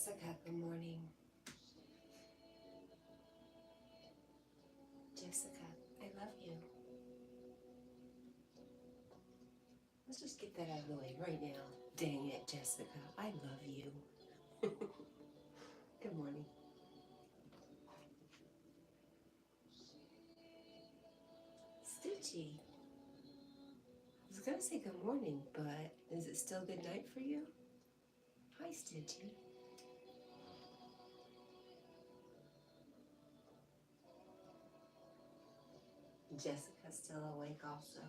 Jessica, good morning. Jessica, I love you. Let's just get that out of the way right now. Dang it, Jessica, I love you. Good morning. Stitchy. I was gonna say good morning, but is it still good night for you? Hi, Stitchy. Jessica's still awake also.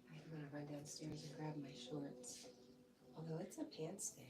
I'm gonna run downstairs and grab my shorts. Although it's a pants day.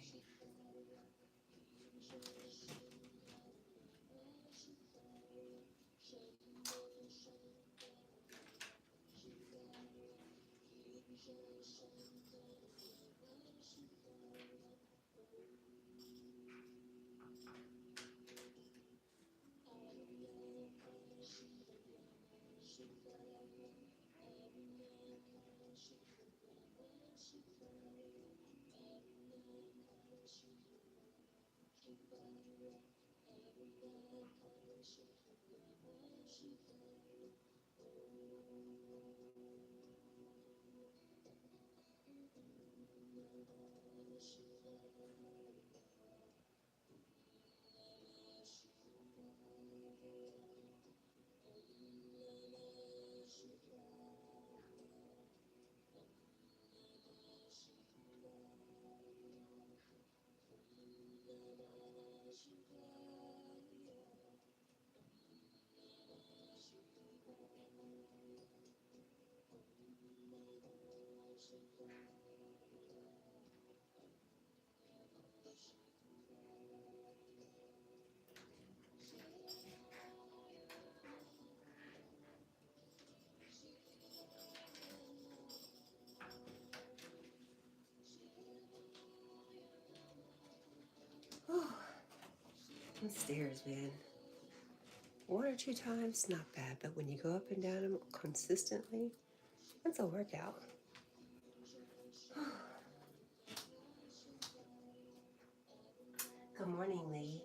The stairs, man. One or two times, not bad, but when you go up and down them consistently, that's a workout. Good morning, Lee.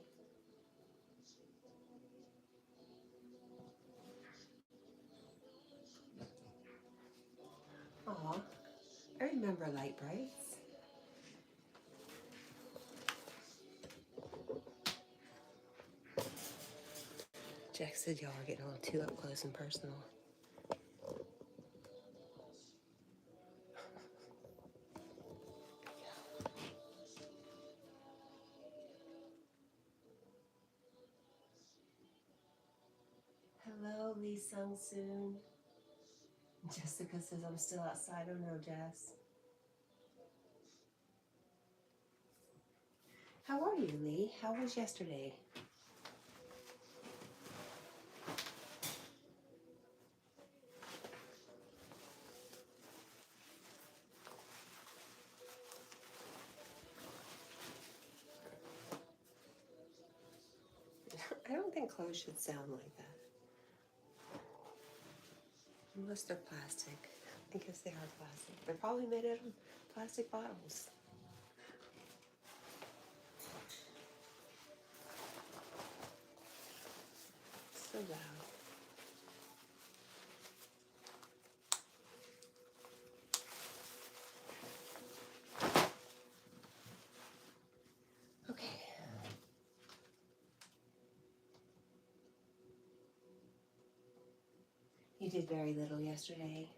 Aw, I remember light brights. Jack said y'all are getting a little too up close and personal. Hello, Lee Sung Soon. Jessica says I'm still outside. Oh no, Jess. How are you, Lee? How was yesterday? I don't think clothes should sound like that. Unless they're plastic. I guess they are plastic. They're probably made out of plastic bottles. So loud. Okay. You did very little yesterday.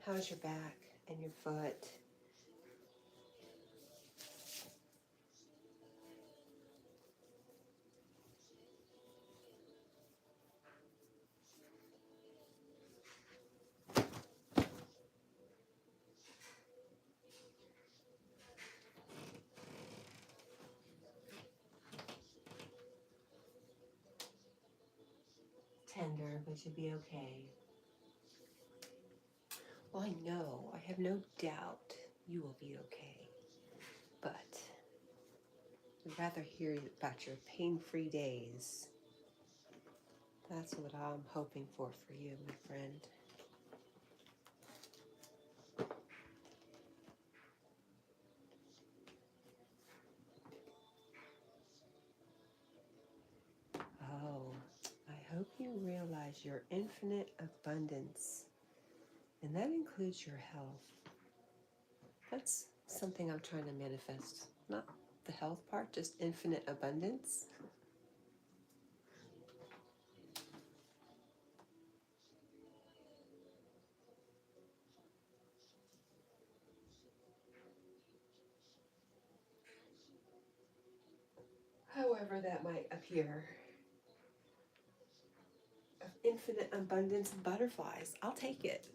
How's your back and your foot? Tender, but you'll be okay. Well, I know, I have no doubt you will be okay. But I'd rather hear about your pain-free days. That's what I'm hoping for you, my friend. realize your infinite abundance, and that includes your health. That's something I'm trying to manifest. Not the health part, just infinite abundance. However that might appear. Of infinite abundance of butterflies. I'll take it.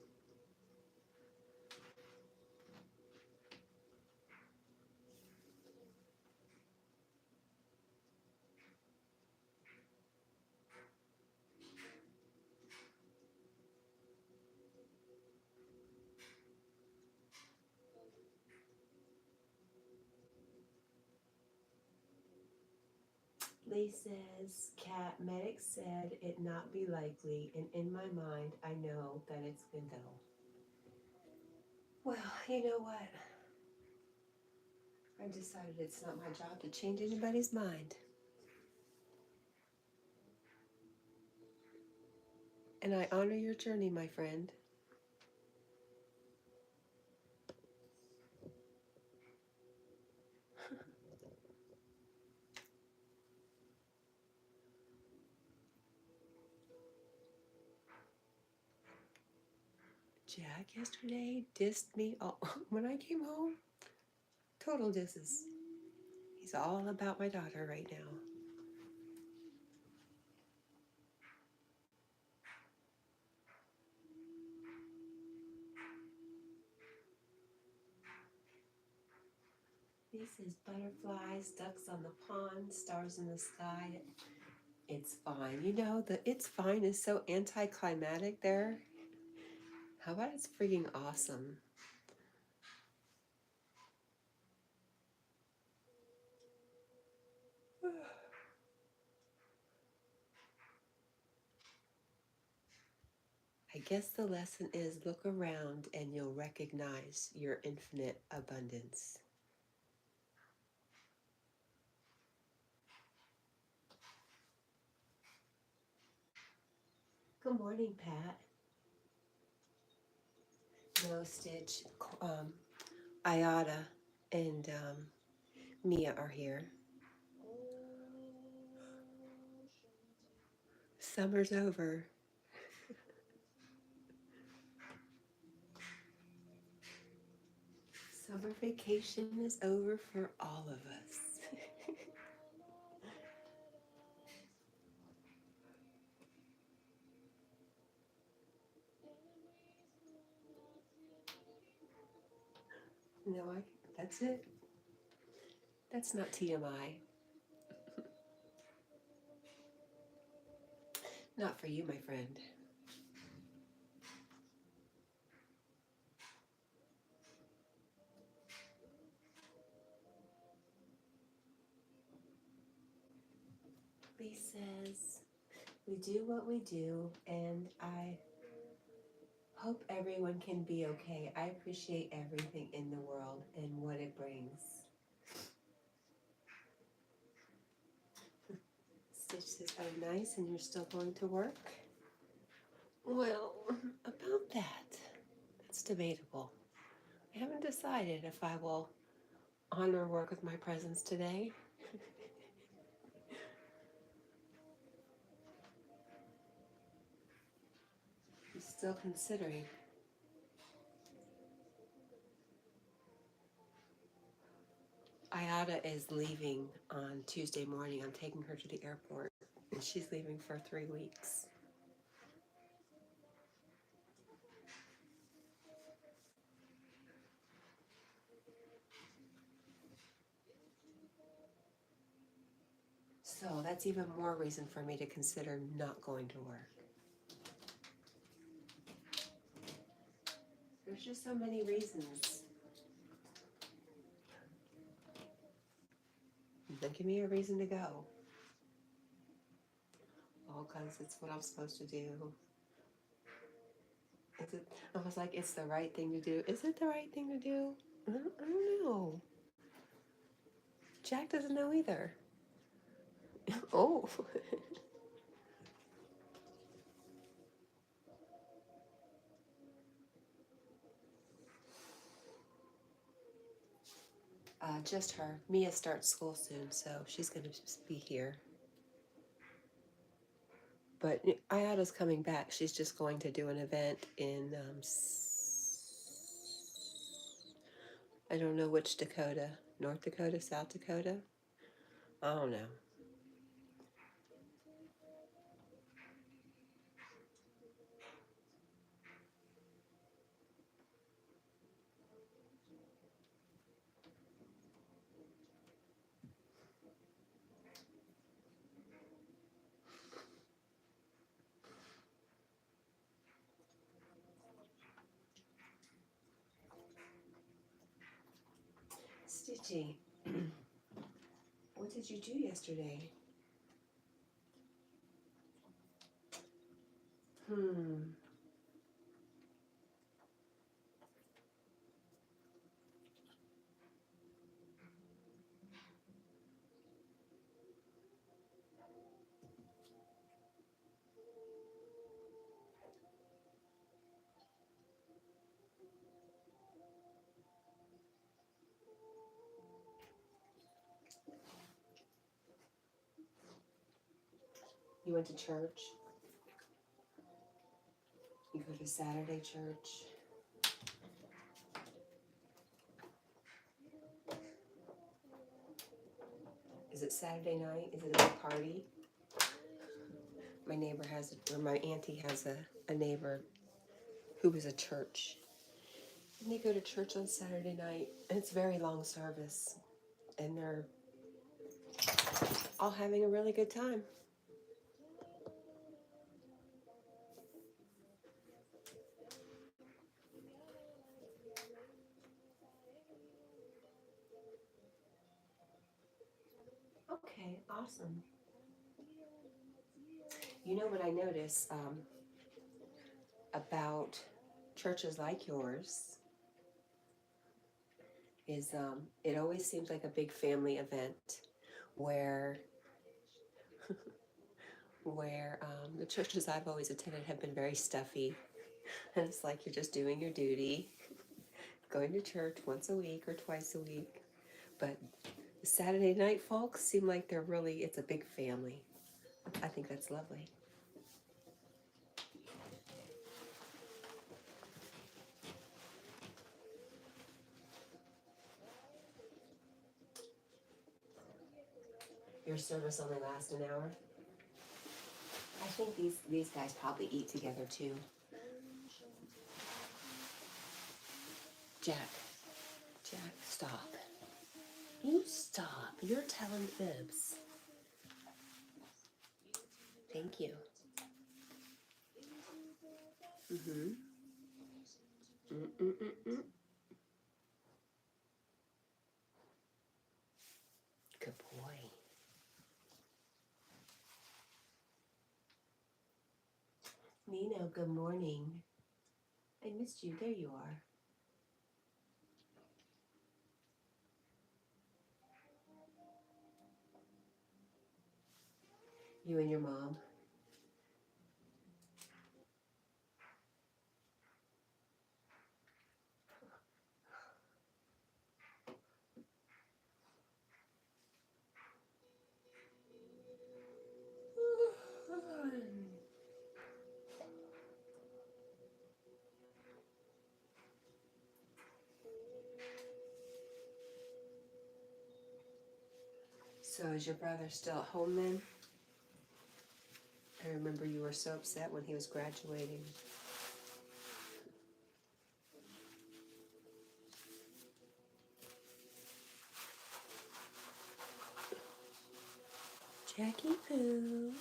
Lee says, Cat, medic said it not be likely, and in my mind, I know that it's been done. Well, you know what? I decided it's not my job to change anybody's mind. And I honor your journey, my friend. Jack yesterday dissed me all, when I came home. Total disses. He's all about my daughter right now. He says butterflies, ducks on the pond, stars in the sky. It's fine. You know, the it's fine is so anticlimactic there. How about it's freaking awesome? I guess the lesson is look around and you'll recognize your infinite abundance. Good morning, Pat. No, Stitch, Ayada, and Mia are here. Summer's over. Summer vacation is over for all of us. No, that's it. That's not TMI. Not for you, my friend. Lee says, we do what we do, and I hope everyone can be okay. I appreciate everything in the world and what it brings. Stitch says, oh, nice, and you're still going to work? Well, about that, that's debatable. I haven't decided if I will honor work with my presence today. I'm still considering. Ayada is leaving on Tuesday morning. I'm taking her to the airport, and she's leaving for 3 weeks. So that's even more reason for me to consider not going to work. There's just so many reasons. Then give me a reason to go. Oh, because it's what I'm supposed to do. Is it? I was like, it's the right thing to do. Is it the right thing to do? I don't know. Jack doesn't know either. Oh. Just her. Mia starts school soon, so she's going to be here. But Ayada's coming back. She's just going to do an event in, I don't know which Dakota. North Dakota, South Dakota? I don't know. Stitchy, what did you do yesterday? You went to church? You go to Saturday church? Is it Saturday night? Is it a big party? My neighbor has, or my auntie has a neighbor who was a church. And they go to church on Saturday night, and it's a very long service. And they're all having a really good time. Okay, awesome. You know what I notice about churches like yours is it always seems like a big family event where the churches I've always attended have been very stuffy, and it's like you're just doing your duty, going to church once a week or twice a week. But the Saturday night folks seem like it's a big family. I think that's lovely. Your service only lasts an hour? I think these guys probably eat together too. Jack, stop. You stop. You're telling fibs. Thank you. Good boy. Nino, good morning. I missed you. There you are. You and your mom. So is your brother still at home then? I remember you were so upset when he was graduating. Jackie Poo.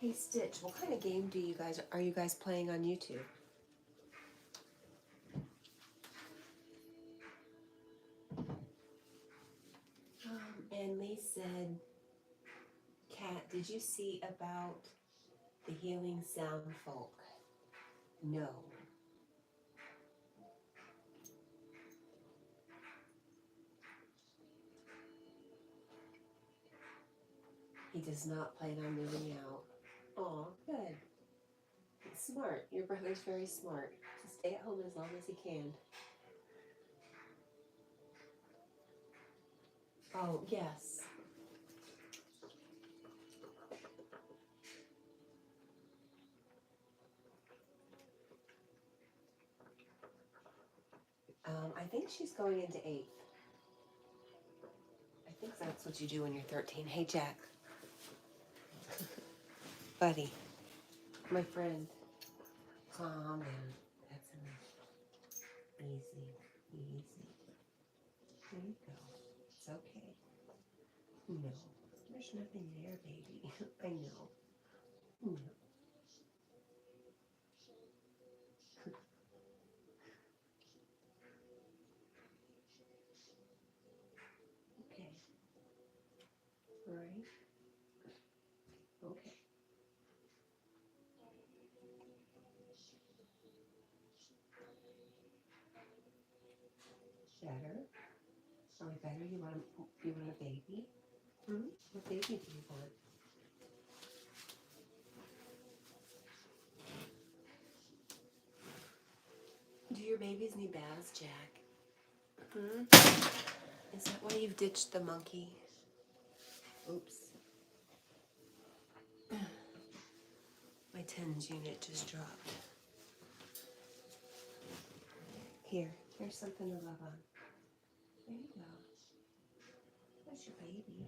Hey Stitch, what kind of game are you guys playing on YouTube? And Lee said Cat Did you see about the healing sound folk? No. He does not plan on moving out. Aw, good. Smart. Your brother's very smart. To stay at home as long as he can. Oh, yes. I think she's going into 8th. I think that's what you do when you're 13. Hey, Jack. Buddy. My friend. Calm down. That's enough. Easy. Easy. There you go. It's okay. No. There's nothing there, baby. I know. No. Okay. All right. Okay. Better. Are we better? You want a baby? Hmm? What baby do you want? Do your babies need baths, Jack? Hmm? Is that why you've ditched the monkey? Oops. My tens unit just dropped. Here's something to love on. There you go. That's your baby.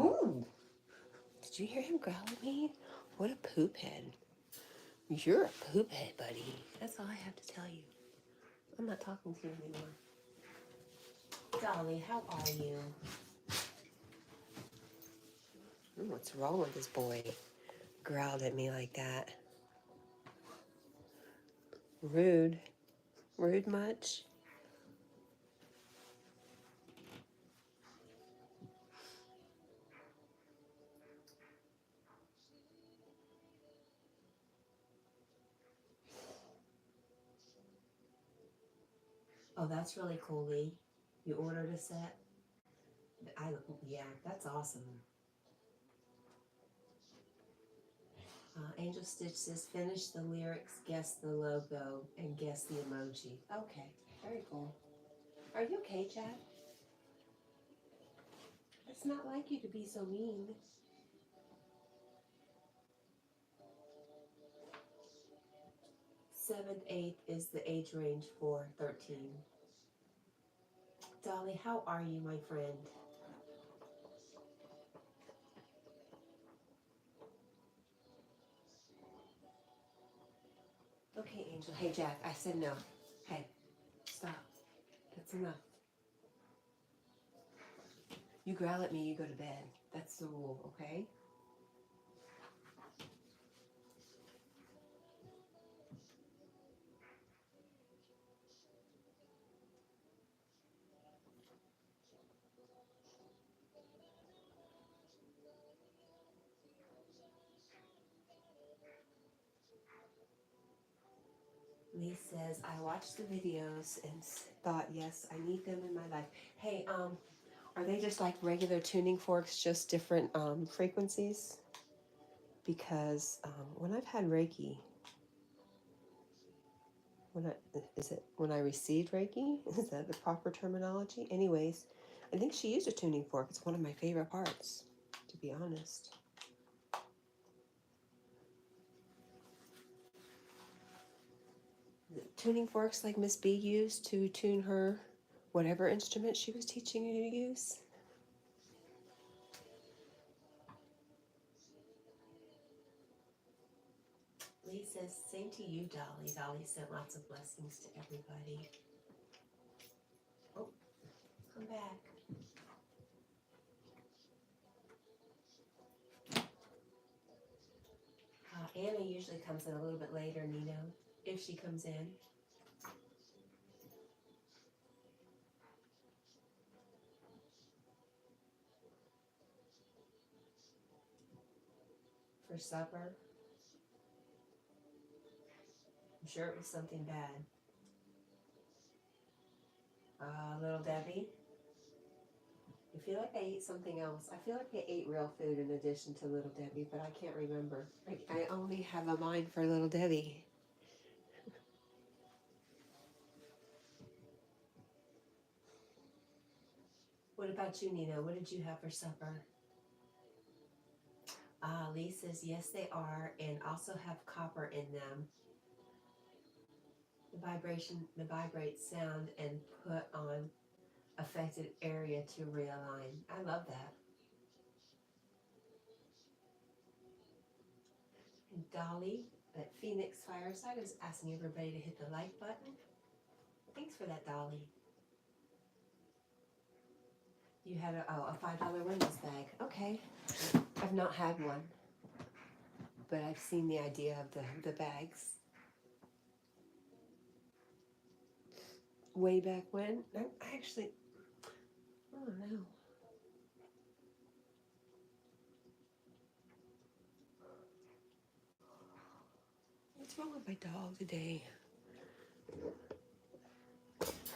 Ooh! Did you hear him growl at me? What a poop head. You're a poop head, buddy. That's all I have to tell you. I'm not talking to you anymore. Dolly, how are you? What's wrong with this boy? Growled at me like that. Rude. Rude much? Oh, that's really cool, Lee. You ordered a set? Yeah, that's awesome. Angel Stitch says, finish the lyrics, guess the logo, and guess the emoji. Okay, very cool. Are you okay, Chad? It's not like you to be so mean. 7th, 8th is the age range for 13. Dolly, how are you, my friend? Okay, Angel. Hey, Jack, I said no. Hey, stop. That's enough. You growl at me, you go to bed. That's the rule, okay? Lee says, I watched the videos and thought, yes, I need them in my life. Hey, are they just like regular tuning forks, just different frequencies? Because when I've had Reiki, when I received Reiki? Is that the proper terminology? Anyways, I think she used a tuning fork. It's one of my favorite parts, to be honest. The tuning forks like Miss B used to tune her whatever instrument she was teaching you to use. Lee says, same to you, Dolly. Dolly sent lots of blessings to everybody. Oh, come back. Anna usually comes in a little bit later, Nino, if she comes in. for supper? I'm sure it was something bad. Little Debbie? I feel like I ate something else. I feel like I ate real food in addition to Little Debbie, but I can't remember. I only have a mind for Little Debbie. What about you, Nina? What did you have for supper? Lee says, yes, they are, and also have copper in them. The vibrate sound and put on affected area to realign. I love that. And Dolly at Phoenix Fireside is asking everybody to hit the like button. Thanks for that, Dolly. You had a $5 Wendy's bag. Okay. I've not had one, but I've seen the idea of the bags. Way back when? I actually, I don't know. What's wrong with my dog today?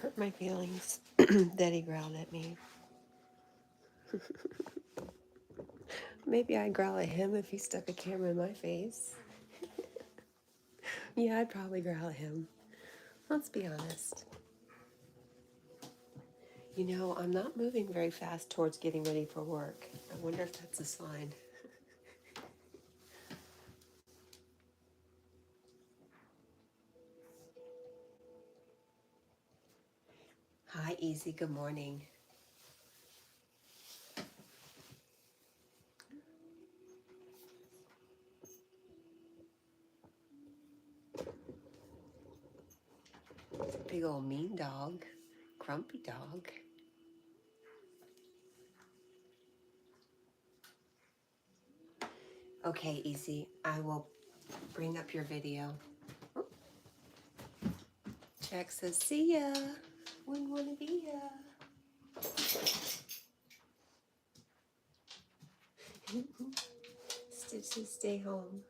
Hurt my feelings that he growled at me. Maybe I'd growl at him if he stuck a camera in my face. Yeah, I'd probably growl at him. Let's be honest. You know, I'm not moving very fast towards getting ready for work. I wonder if that's a sign. Hi, Easy. Good morning. Big old mean dog. Grumpy dog. Okay, Easy. I will bring up your video. Jack says, see ya. Wouldn't want to be ya. Stitches, stay home.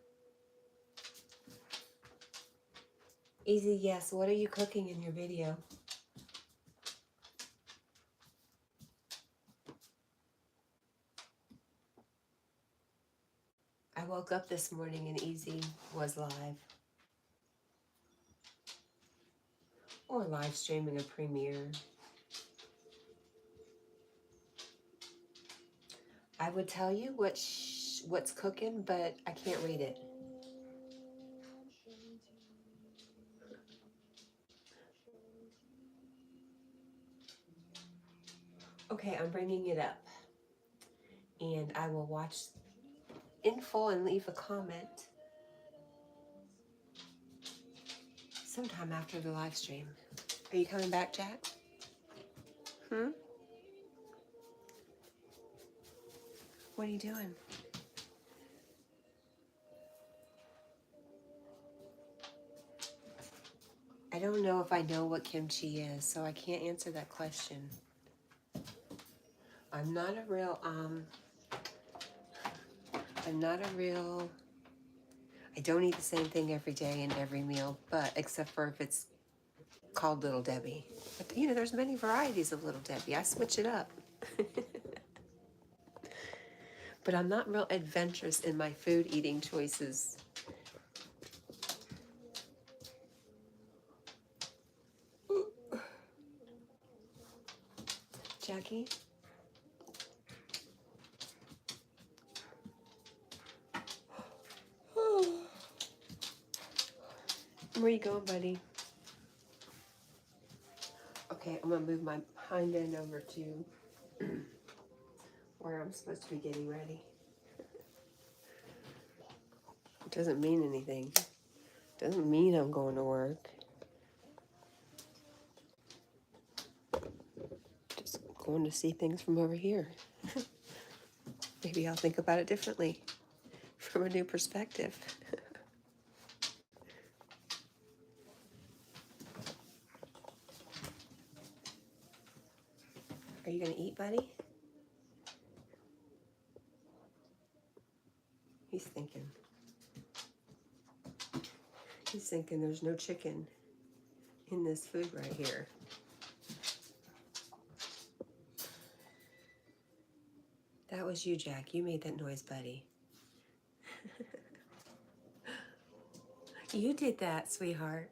Easy, yes. What are you cooking in your video? I woke up this morning and Easy was live. Or live streaming a premiere. I would tell you what's cooking, but I can't read it. Okay, I'm bringing it up. And I will watch in full and leave a comment sometime after the live stream. Are you coming back, Jack? What are you doing? I don't know if I know what kimchi is, so I can't answer that question. I'm not a real, I don't eat the same thing every day in every meal, but except for if it's called Little Debbie. But you know, there's many varieties of Little Debbie. I switch it up. But I'm not real adventurous in my food eating choices. Jackie? Where you going, buddy? Okay, I'm gonna move my hind end over to where I'm supposed to be getting ready. It doesn't mean anything. It doesn't mean I'm going to work. Just going to see things from over here. Maybe I'll think about it differently from a new perspective. Are you gonna eat, buddy? He's thinking. He's thinking there's no chicken in this food right here. That was you, Jack. You made that noise, buddy. You did that, sweetheart.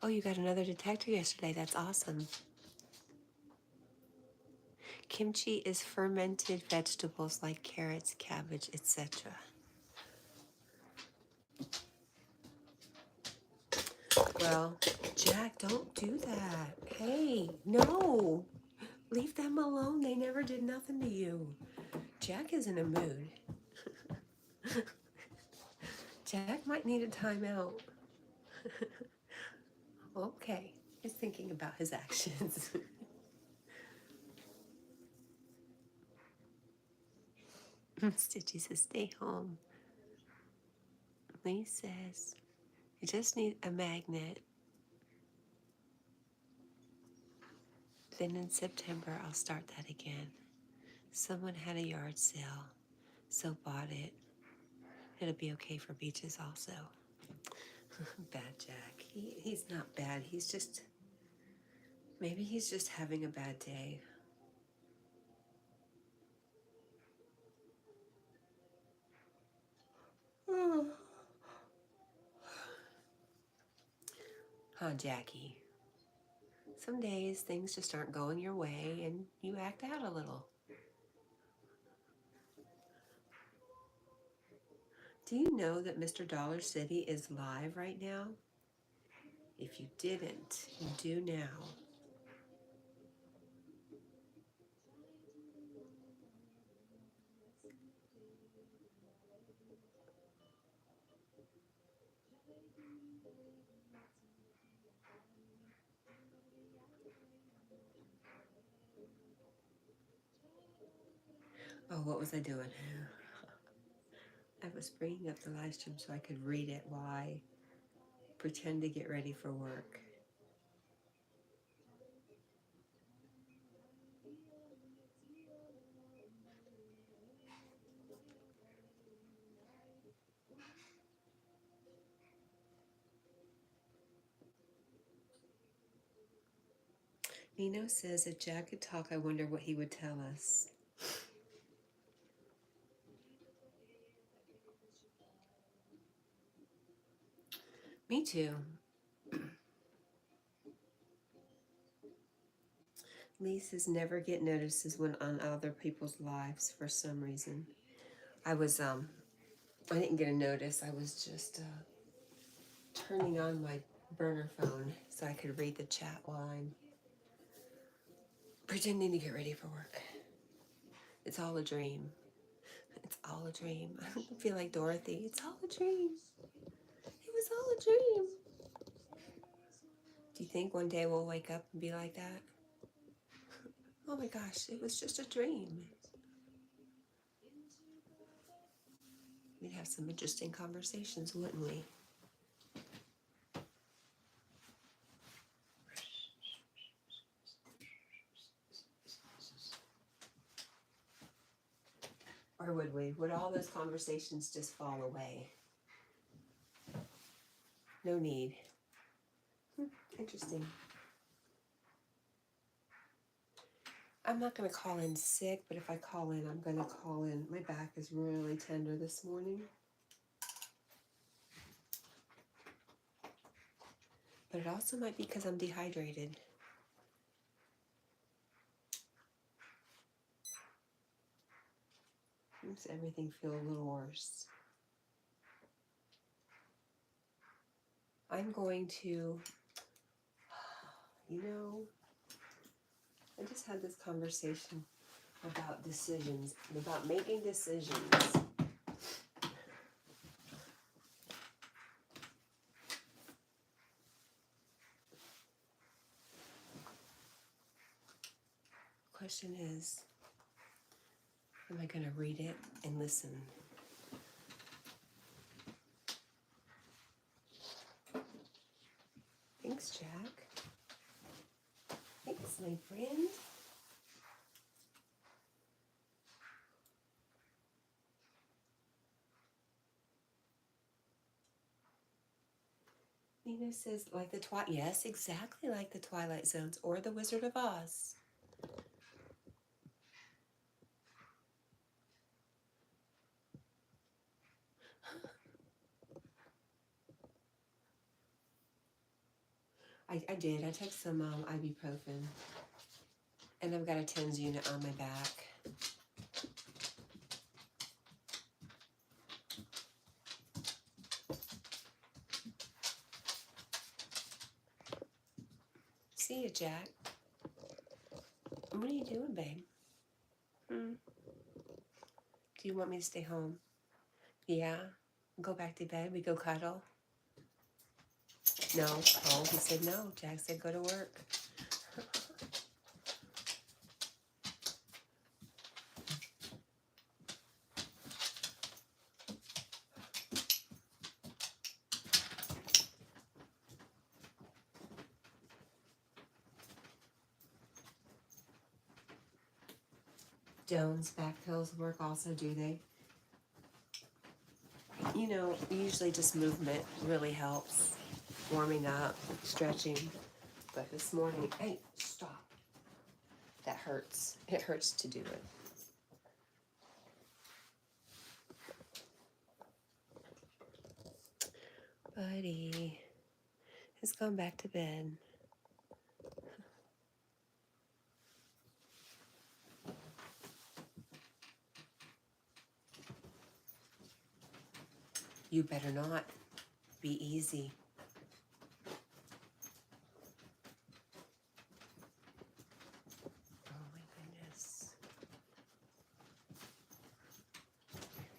Oh, you got another detector yesterday. That's awesome. Kimchi is fermented vegetables like carrots, cabbage, etc. Well, Jack, don't do that. Hey, no. Leave them alone. They never did nothing to you. Jack is in a mood. Jack might need a timeout. Okay, he's thinking about his actions. Stitchy says, stay home. Lee says, you just need a magnet. Then in September, I'll start that again. Someone had a yard sale, so bought it. It'll be okay for beaches also. Bad Jack. He's not bad. He's just, maybe he's just having a bad day. Huh, Jackie? Some days things just aren't going your way and you act out a little. Do you know that Mr. Dollar City is live right now? If you didn't, you do now. Oh, what was I doing? I was bringing up the live stream so I could read it while I pretend to get ready for work. Nino says, if Jack could talk, I wonder what he would tell us. Me too. Lee says, never get notices when on other people's lives for some reason. I didn't get a notice. I was just turning on my burner phone so I could read the chat while I'm pretending to get ready for work. It's all a dream. It's all a dream. I feel like Dorothy. It's all a dream. It was all a dream. Do you think one day we'll wake up and be like that? Oh my gosh, it was just a dream. We'd have some interesting conversations, wouldn't we? Or would we? Would all those conversations just fall away? No need. Interesting. I'm not going to call in sick, but if I call in, I'm going to call in. My back is really tender this morning. But it also might be because I'm dehydrated. Makes everything feel a little worse. I'm going to, I just had this conversation about decisions, about making decisions. Question is, am I going to read it and listen? Thanks, Jack. Yes, my friend. Nina says, like the Twilight. Yes, exactly like the Twilight Zones or the Wizard of Oz. I did. I took some ibuprofen. And I've got a TENS unit on my back. See you, Jack. What are you doing, babe? Do you want me to stay home? Yeah. Go back to bed. We go cuddle. No. Oh, he said no. Jack said go to work. Jones, back pills work also, do they? You know, usually just movement really helps. Warming up, stretching. But this morning, hey, stop. That hurts. It hurts to do it. Buddy has gone back to bed. You better not. Be easy. Oh my goodness.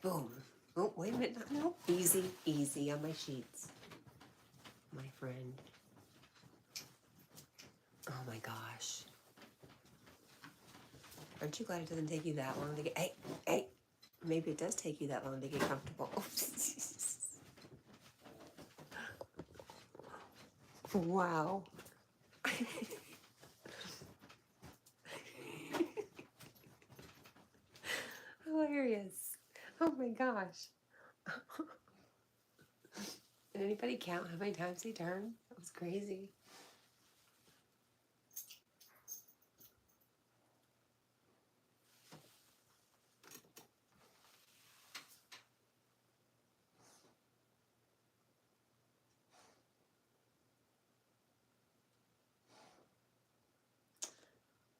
Boom. Oh, wait a minute. No. Easy, easy on my sheets. My friend. Oh my gosh. Aren't you glad it doesn't take you that long to get... Hey, hey. Maybe it does take you that long to get comfortable. Wow. Hilarious. Oh my gosh. Did anybody count how many times he turned? That was crazy.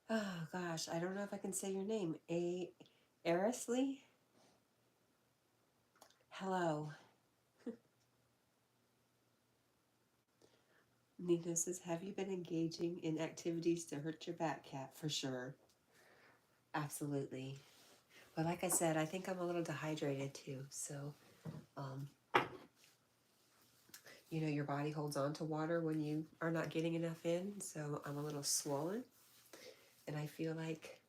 Oh gosh, I don't know if I can say your name. Arisley? Hello. Nina says, have you been engaging in activities to hurt your back, Cat? For sure. Absolutely. But like I said, I think I'm a little dehydrated too. So, you know, your body holds on to water when you are not getting enough in. So I'm a little swollen. And I feel like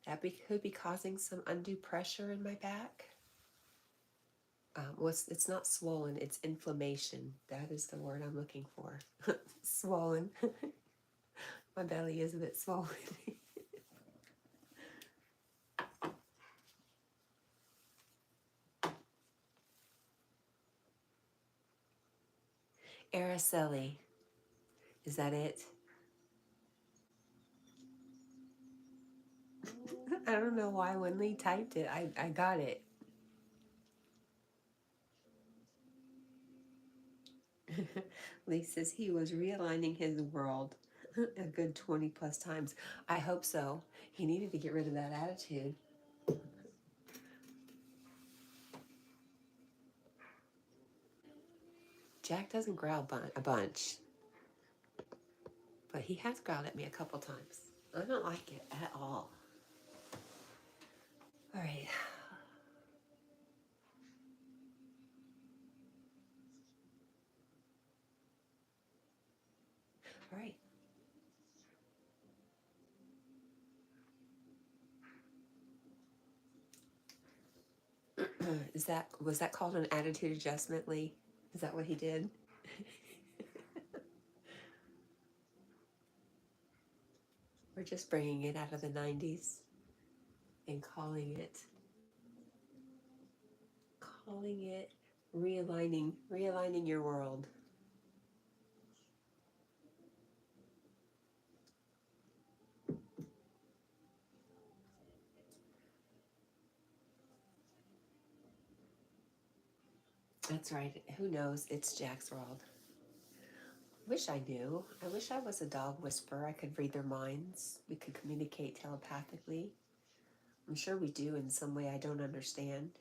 that could be causing some undue pressure in my back. It's not swollen, it's inflammation. That is the word I'm looking for. Swollen. My belly is a bit swollen. Araceli. Is that it? I don't know why when Lee typed it, I got it. Lee says he was realigning his world a good 20 plus times. I hope so. He needed to get rid of that attitude. Jack doesn't growl a bunch, but he has growled at me a couple times. I don't like it at all. All right. All right. Was that called an attitude adjustment, Lee? Is that what he did? We're just bringing it out of the 90s and calling it realigning your world. That's right. Who knows? It's Jack's world. Wish I knew. I wish I was a dog whisperer. I could read their minds. We could communicate telepathically. I'm sure we do in some way I don't understand.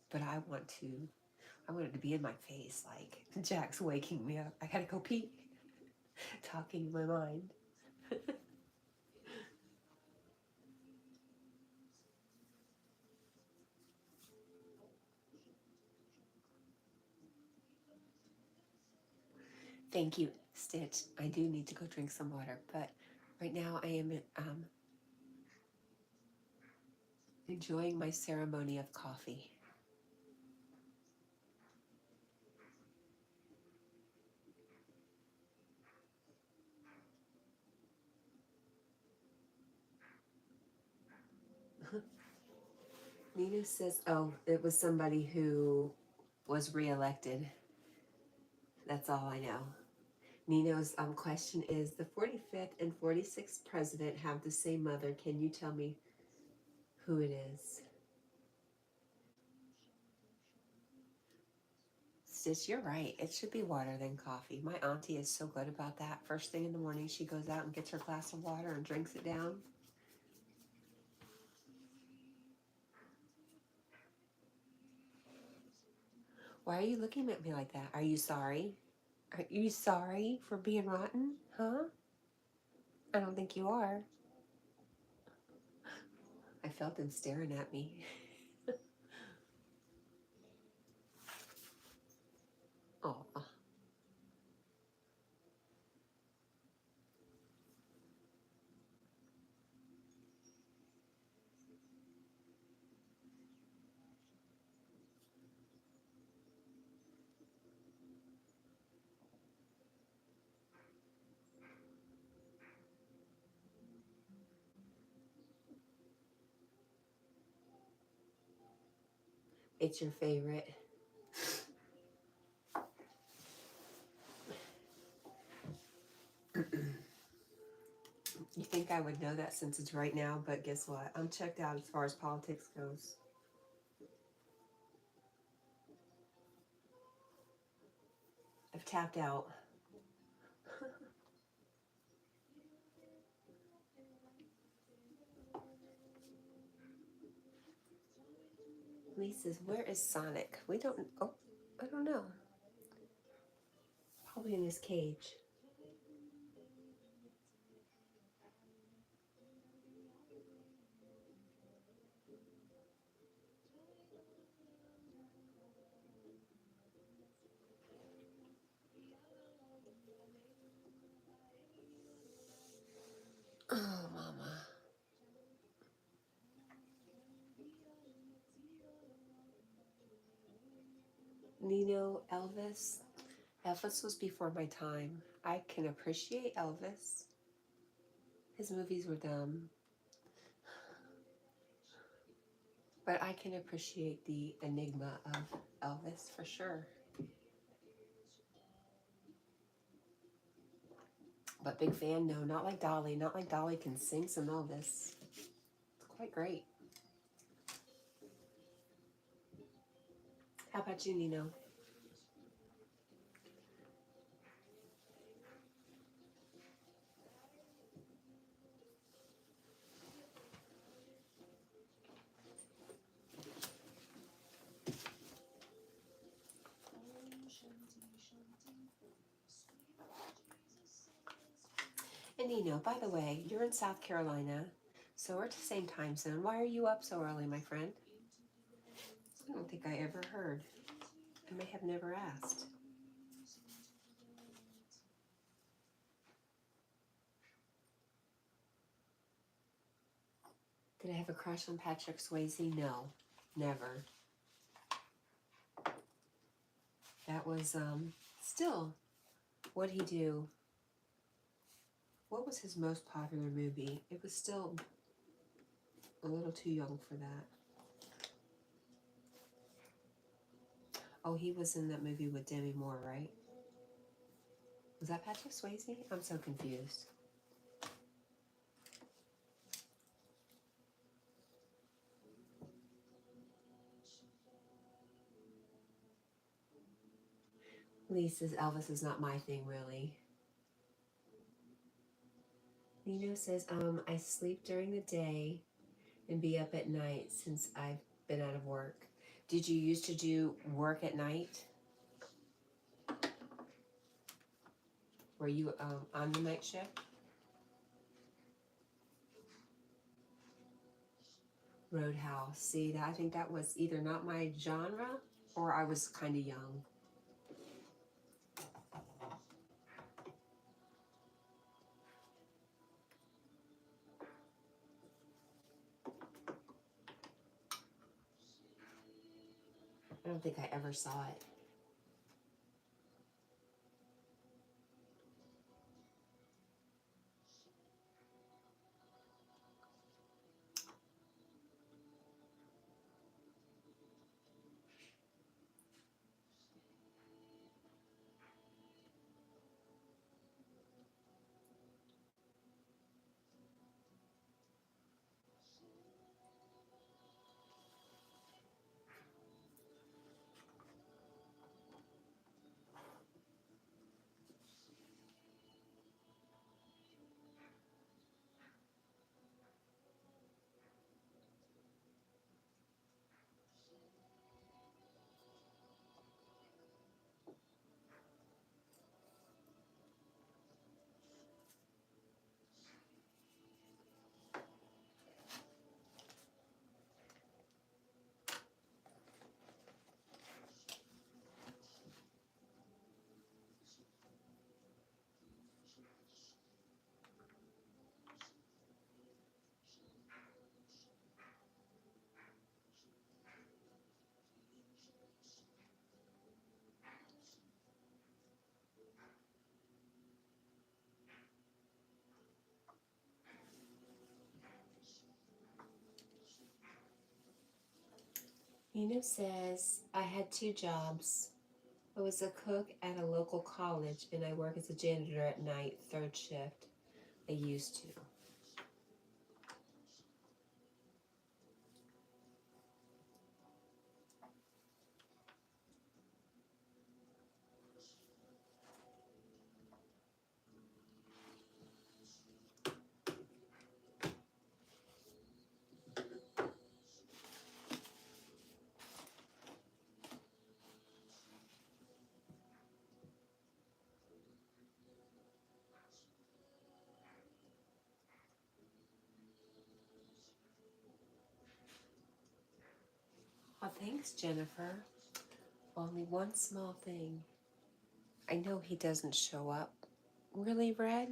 But I want it to be in my face, like Jack's waking me up. I gotta go pee. Talking in my mind. Thank you, Stitch. I do need to go drink some water, but right now I am enjoying my ceremony of coffee. Nina says, oh, it was somebody who was reelected. That's all I know. Nino's question is, the 45th and 46th president have the same mother. Can you tell me who it is? Stitch, you're right. It should be water than coffee. My auntie is so good about that. First thing in the morning, she goes out and gets her glass of water and drinks it down. Why are you looking at me like that? Are you sorry? Are you sorry for being rotten? Huh? I don't think you are. I felt him staring at me. Oh, it's your favorite. You think I would know that since it's right now, but guess what? I'm checked out as far as politics goes. I've tapped out. Lee says, where is Sonic? We don't, oh, I don't know. Probably in his cage. Oh, mama. Nino, Elvis. Elvis was before my time. I can appreciate Elvis. His movies were dumb. But I can appreciate the enigma of Elvis for sure. But big fan, no, not like Dolly. Not like Dolly can sing some Elvis. It's quite great. How about you, Nino? And Nino, by the way, you're in South Carolina, so we're at the same time zone. Why are you up so early, my friend? I don't think I ever heard. I may have never asked. Did I have a crush on Patrick Swayze? No, never. That was, still, what'd he do? What was his most popular movie? It was still a little too young for that. Oh, he was in that movie with Demi Moore, right? Was that Patrick Swayze? I'm so confused. Lisa's Elvis is not my thing, really. Nino says, I sleep during the day and be up at night since I've been out of work. Did you used to do work at night? Were you on the night shift? Roadhouse. See, I think that was either not my genre or I was kind of young. I don't think I ever saw it. Nina says, I had 2 jobs. I was a cook at a local college and I work as a janitor at night, 3rd shift. I used to. Oh, thanks, Jennifer. Only one small thing. I know he doesn't show up really red,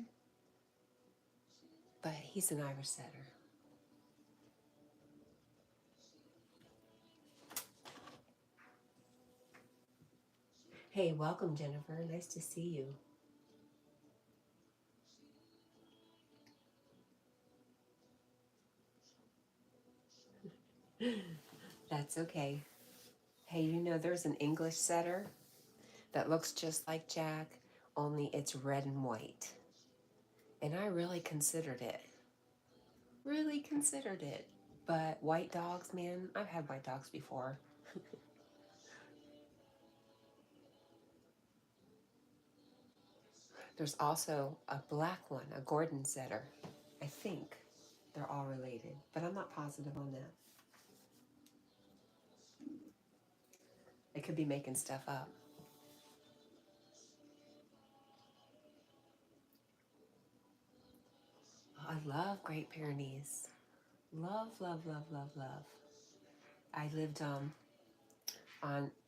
but he's an Irish setter. Hey, welcome, Jennifer. Nice to see you. That's okay. Hey, you know there's an English setter that looks just like Jack, only it's red and white. And I really considered it. Really considered it. But white dogs, man, I've had white dogs before. There's also a black one, a Gordon setter. I think they're all related, but I'm not positive on that. I could be making stuff up. Oh, I love Great Pyrenees. Love, love, love, love, love. I lived on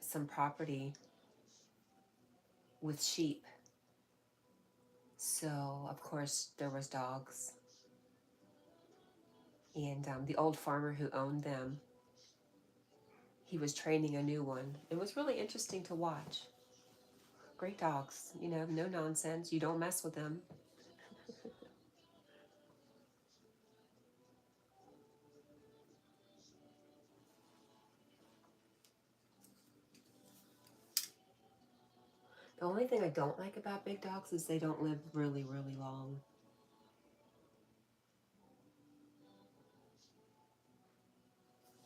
some property with sheep. So, of course, there was dogs. And the old farmer who owned them, he was training a new one. It was really interesting to watch. Great dogs, you know, no nonsense. You don't mess with them. The only thing I don't like about big dogs is they don't live really, really long.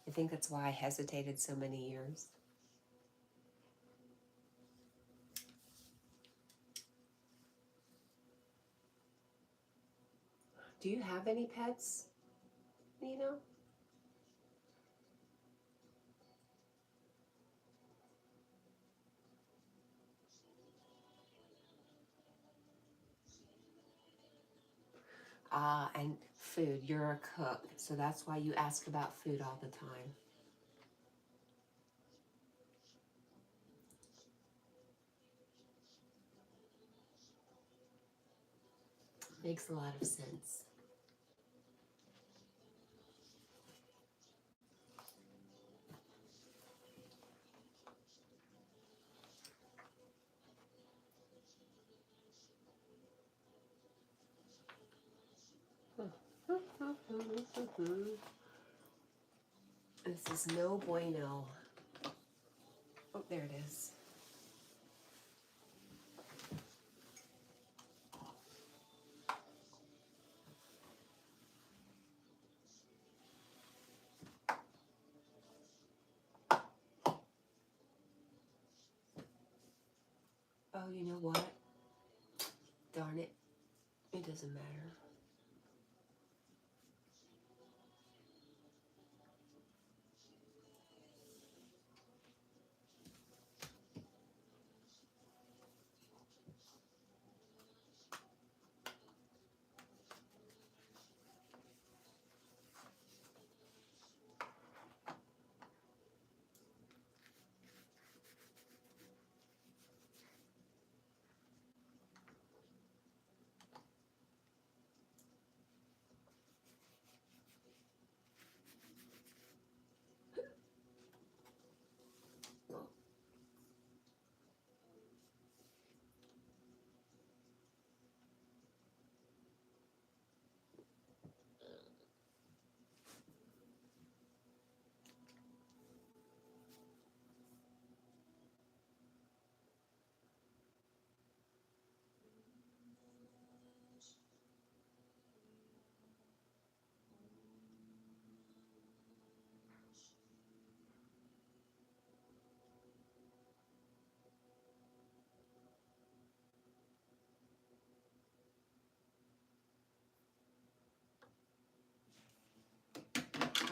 I think that's why I hesitated so many years. Do you have any pets, Nino? Ah, and food. You're a cook, so that's why you ask about food all the time. Makes a lot of sense. This is no bueno. Oh, there it is. Oh, you know what? Darn it. It doesn't matter.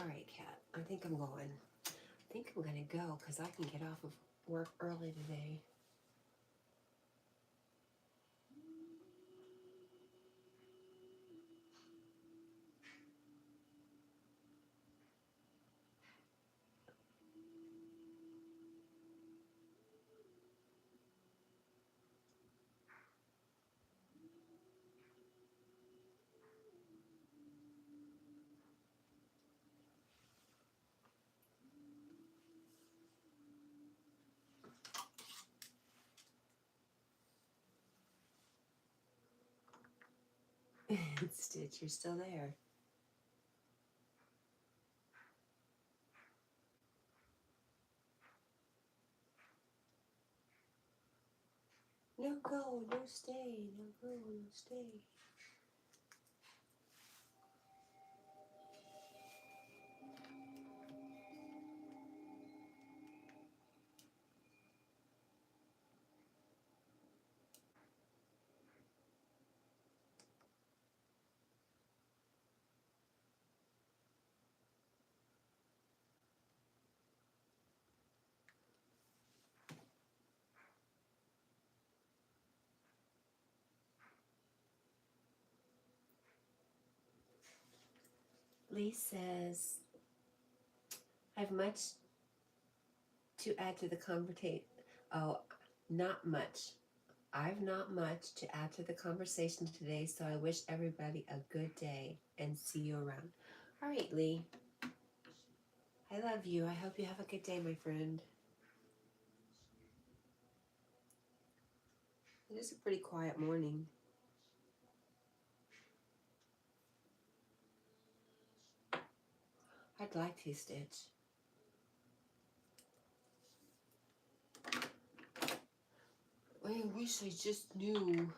All right, Cat. I think I'm going. I think I'm going to go because I can get off of work early today. Stitch, you're still there. No go, no stay, no go, no stay. Lee says, I have much to add to the conversation. Oh, not much. I've not much to add to the conversation today, so I wish everybody a good day and see you around. All right, Lee. I love you. I hope you have a good day, my friend. It is a pretty quiet morning. I'd like to, Stitch. I wish I just knew.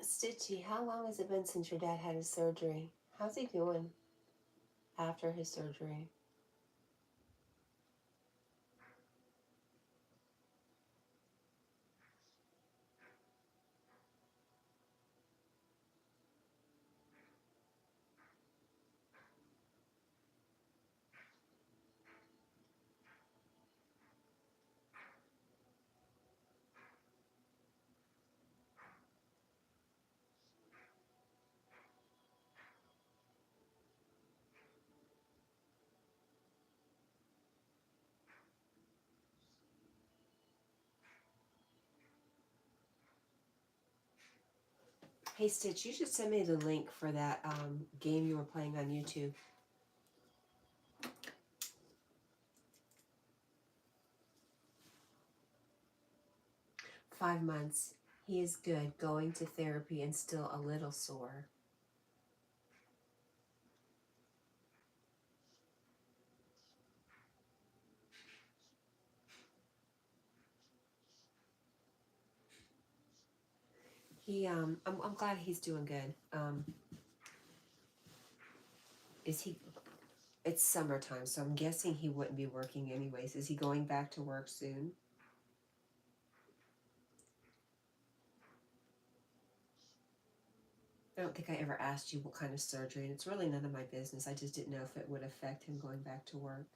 Stitchy, how long has it been since your dad had his surgery? How's he doing after his surgery? Hey Stitch, you should send me the link for that game you were playing on YouTube. 5 months. He is good, going to therapy and still a little sore. I'm glad he's doing good. Is he? It's summertime, so I'm guessing he wouldn't be working anyways. Is he going back to work soon? I don't think I ever asked you what kind of surgery, and it's really none of my business. I just didn't know if it would affect him going back to work.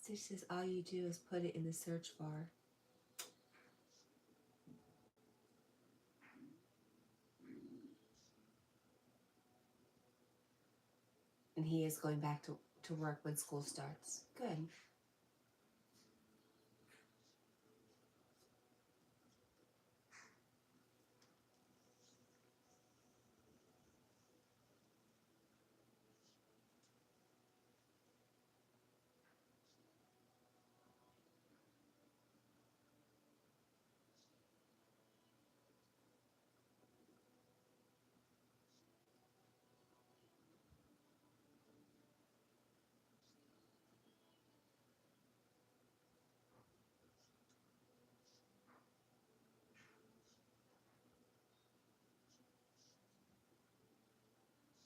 Stitch says all you do is put it in the search bar. And he is going back to work when school starts. Good.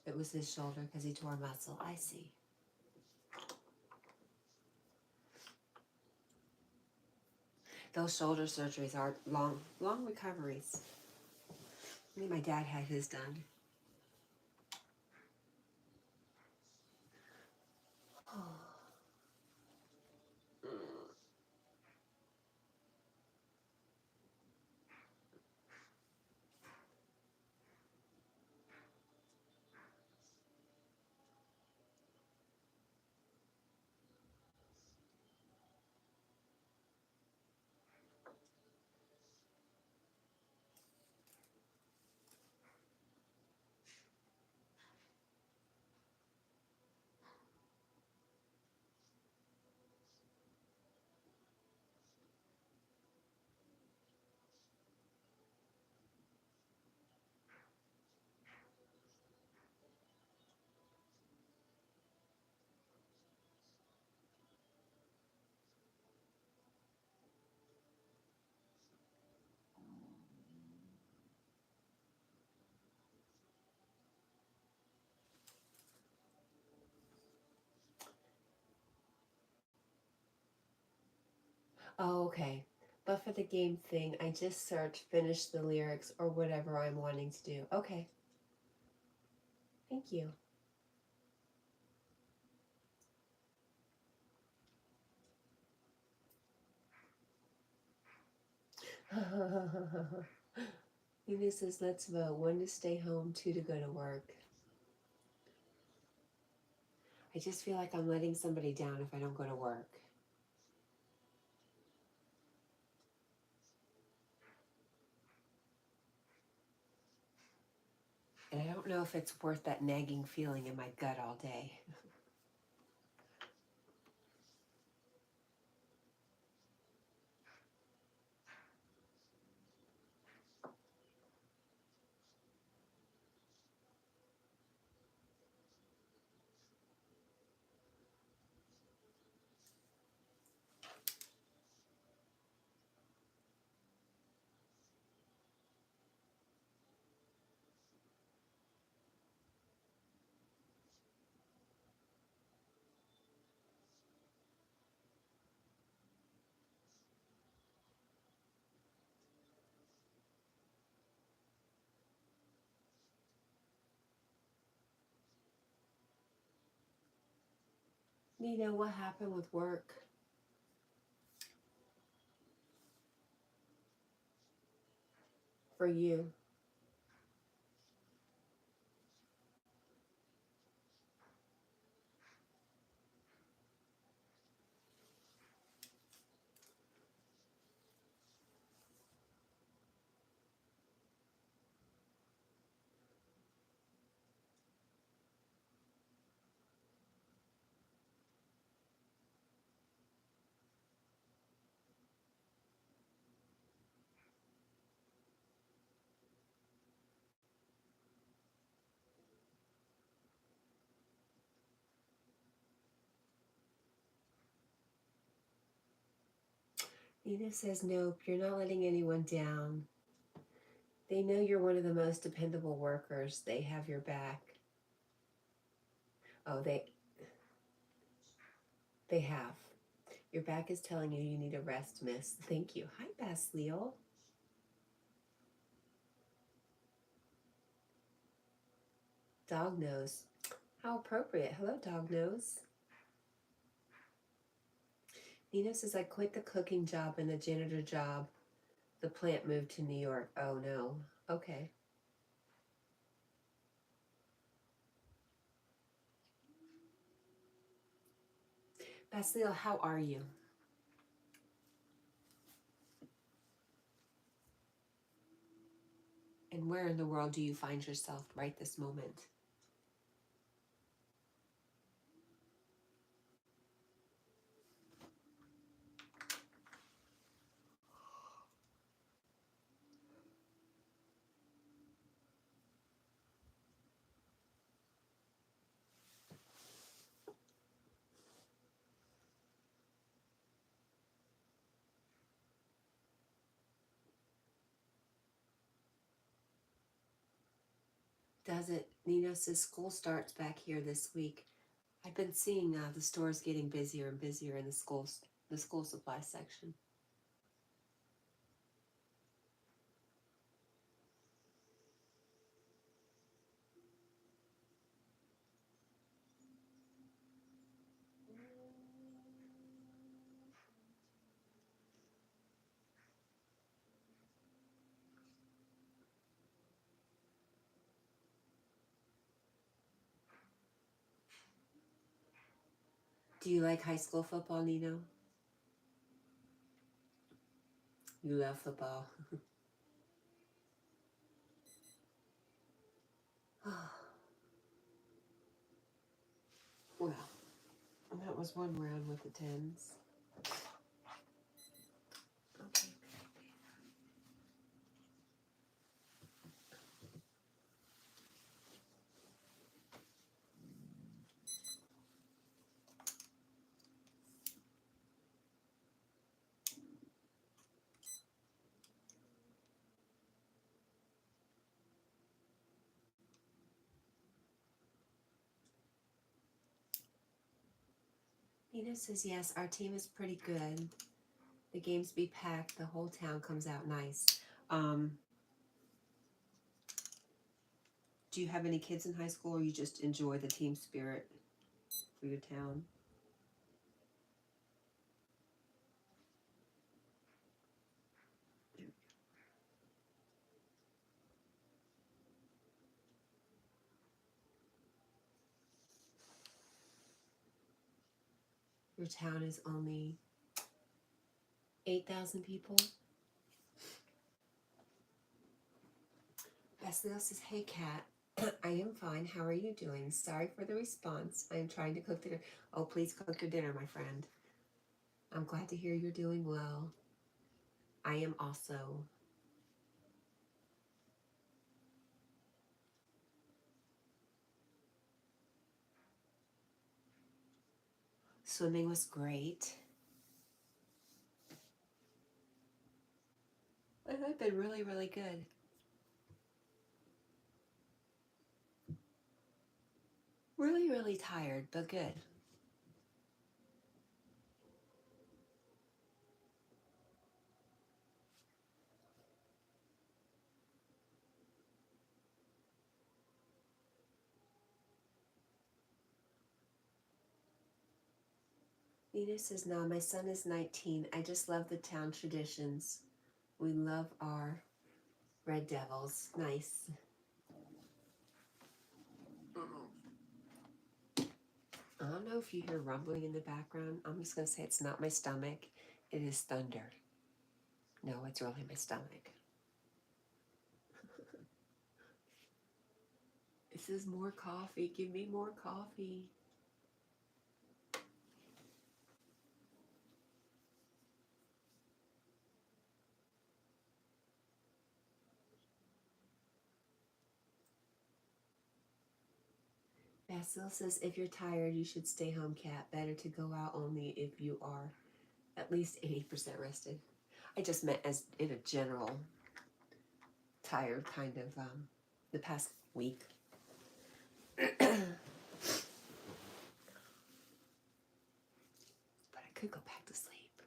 It was his shoulder because he tore a muscle. I see. Those shoulder surgeries are long recoveries. I mean, my dad had his done. Oh, okay. But for the game thing, I just search finish the lyrics or whatever I'm wanting to do. Okay. Thank you. Ina says, let's vote. 1 to stay home, 2 to go to work. I just feel like I'm letting somebody down if I don't go to work. And I don't know if it's worth that nagging feeling in my gut all day. Nina, what happened with work? For you? Nina says, nope, you're not letting anyone down. They know you're one of the most dependable workers. They have your back. Oh, they have. Your back is telling you need a rest, miss. Thank you. Hi, Basleel. Dog nose. How appropriate. Hello, dog nose. Nina says, I quit the cooking job and the janitor job. The plant moved to New York. Oh, no. Okay. Basleel, how are you? And where in the world do you find yourself right this moment? Does it? Nina says school starts back here this week. I've been seeing the stores getting busier and busier in the school supply section. Do you like high school football, Nino? You love football. Well, that was one round with the tens. Okay. Nina says, yes, our team is pretty good. The games be packed. The whole town comes out nice. Do you have any kids in high school, or you just enjoy the team spirit for your town? Your town is only 8,000 people. Basilio says, hey, Cat. I am fine. How are you doing? Sorry for the response. I am trying to cook dinner. Oh, please cook your dinner, my friend. I'm glad to hear you're doing well. I am also. Swimming was great. And I've been really, really good. Really, really tired, but good. Nina says, no, my son is 19. I just love the town traditions. We love our Red Devils. Nice. I don't know if you hear rumbling in the background. I'm just going to say it's not my stomach. It is thunder. No, it's really my stomach. This is more coffee. Give me more coffee. Basil says, if you're tired, you should stay home, Cat. Better to go out only if you are at least 80% rested. I just meant as in a general tired kind of the past week. But I could go back to sleep.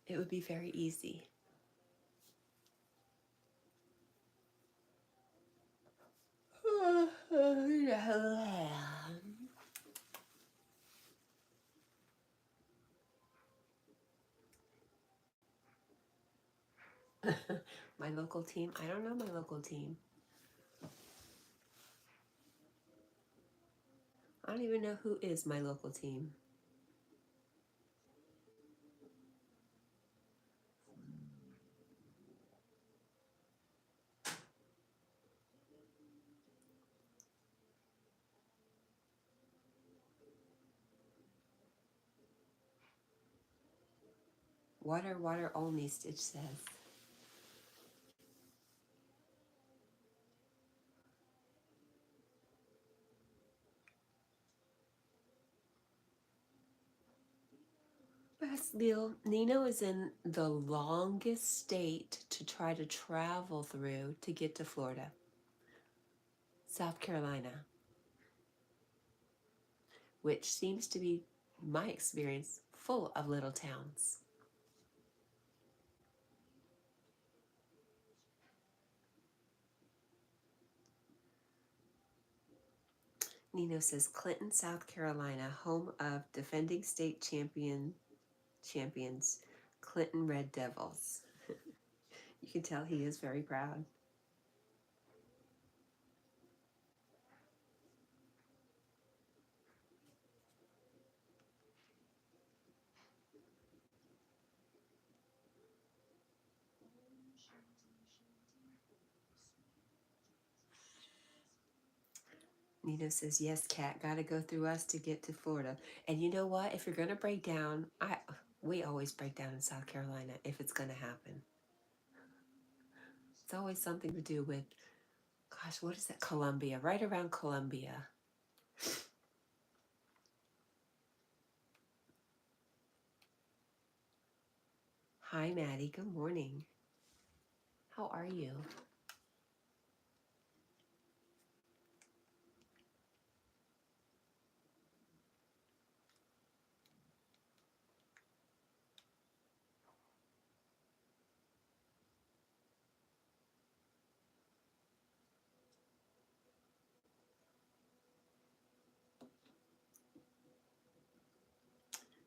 It would be very easy. My local team? I don't know my local team. I don't even know who is my local team. Water, water only, Stitch says. Basil, Nino is in the longest state to try to travel through to get to Florida. South Carolina. Which seems to be, my experience, full of little towns. Nino says, Clinton, South Carolina, home of defending state champions, Clinton Red Devils. You can tell he is very proud. Nino says, yes, Cat, gotta go through us to get to Florida. And you know what? If you're gonna break down, we always break down in South Carolina if it's gonna happen. It's always something to do with, gosh, what is that? Columbia, right around Columbia. Hi, Maddie. Good morning. How are you?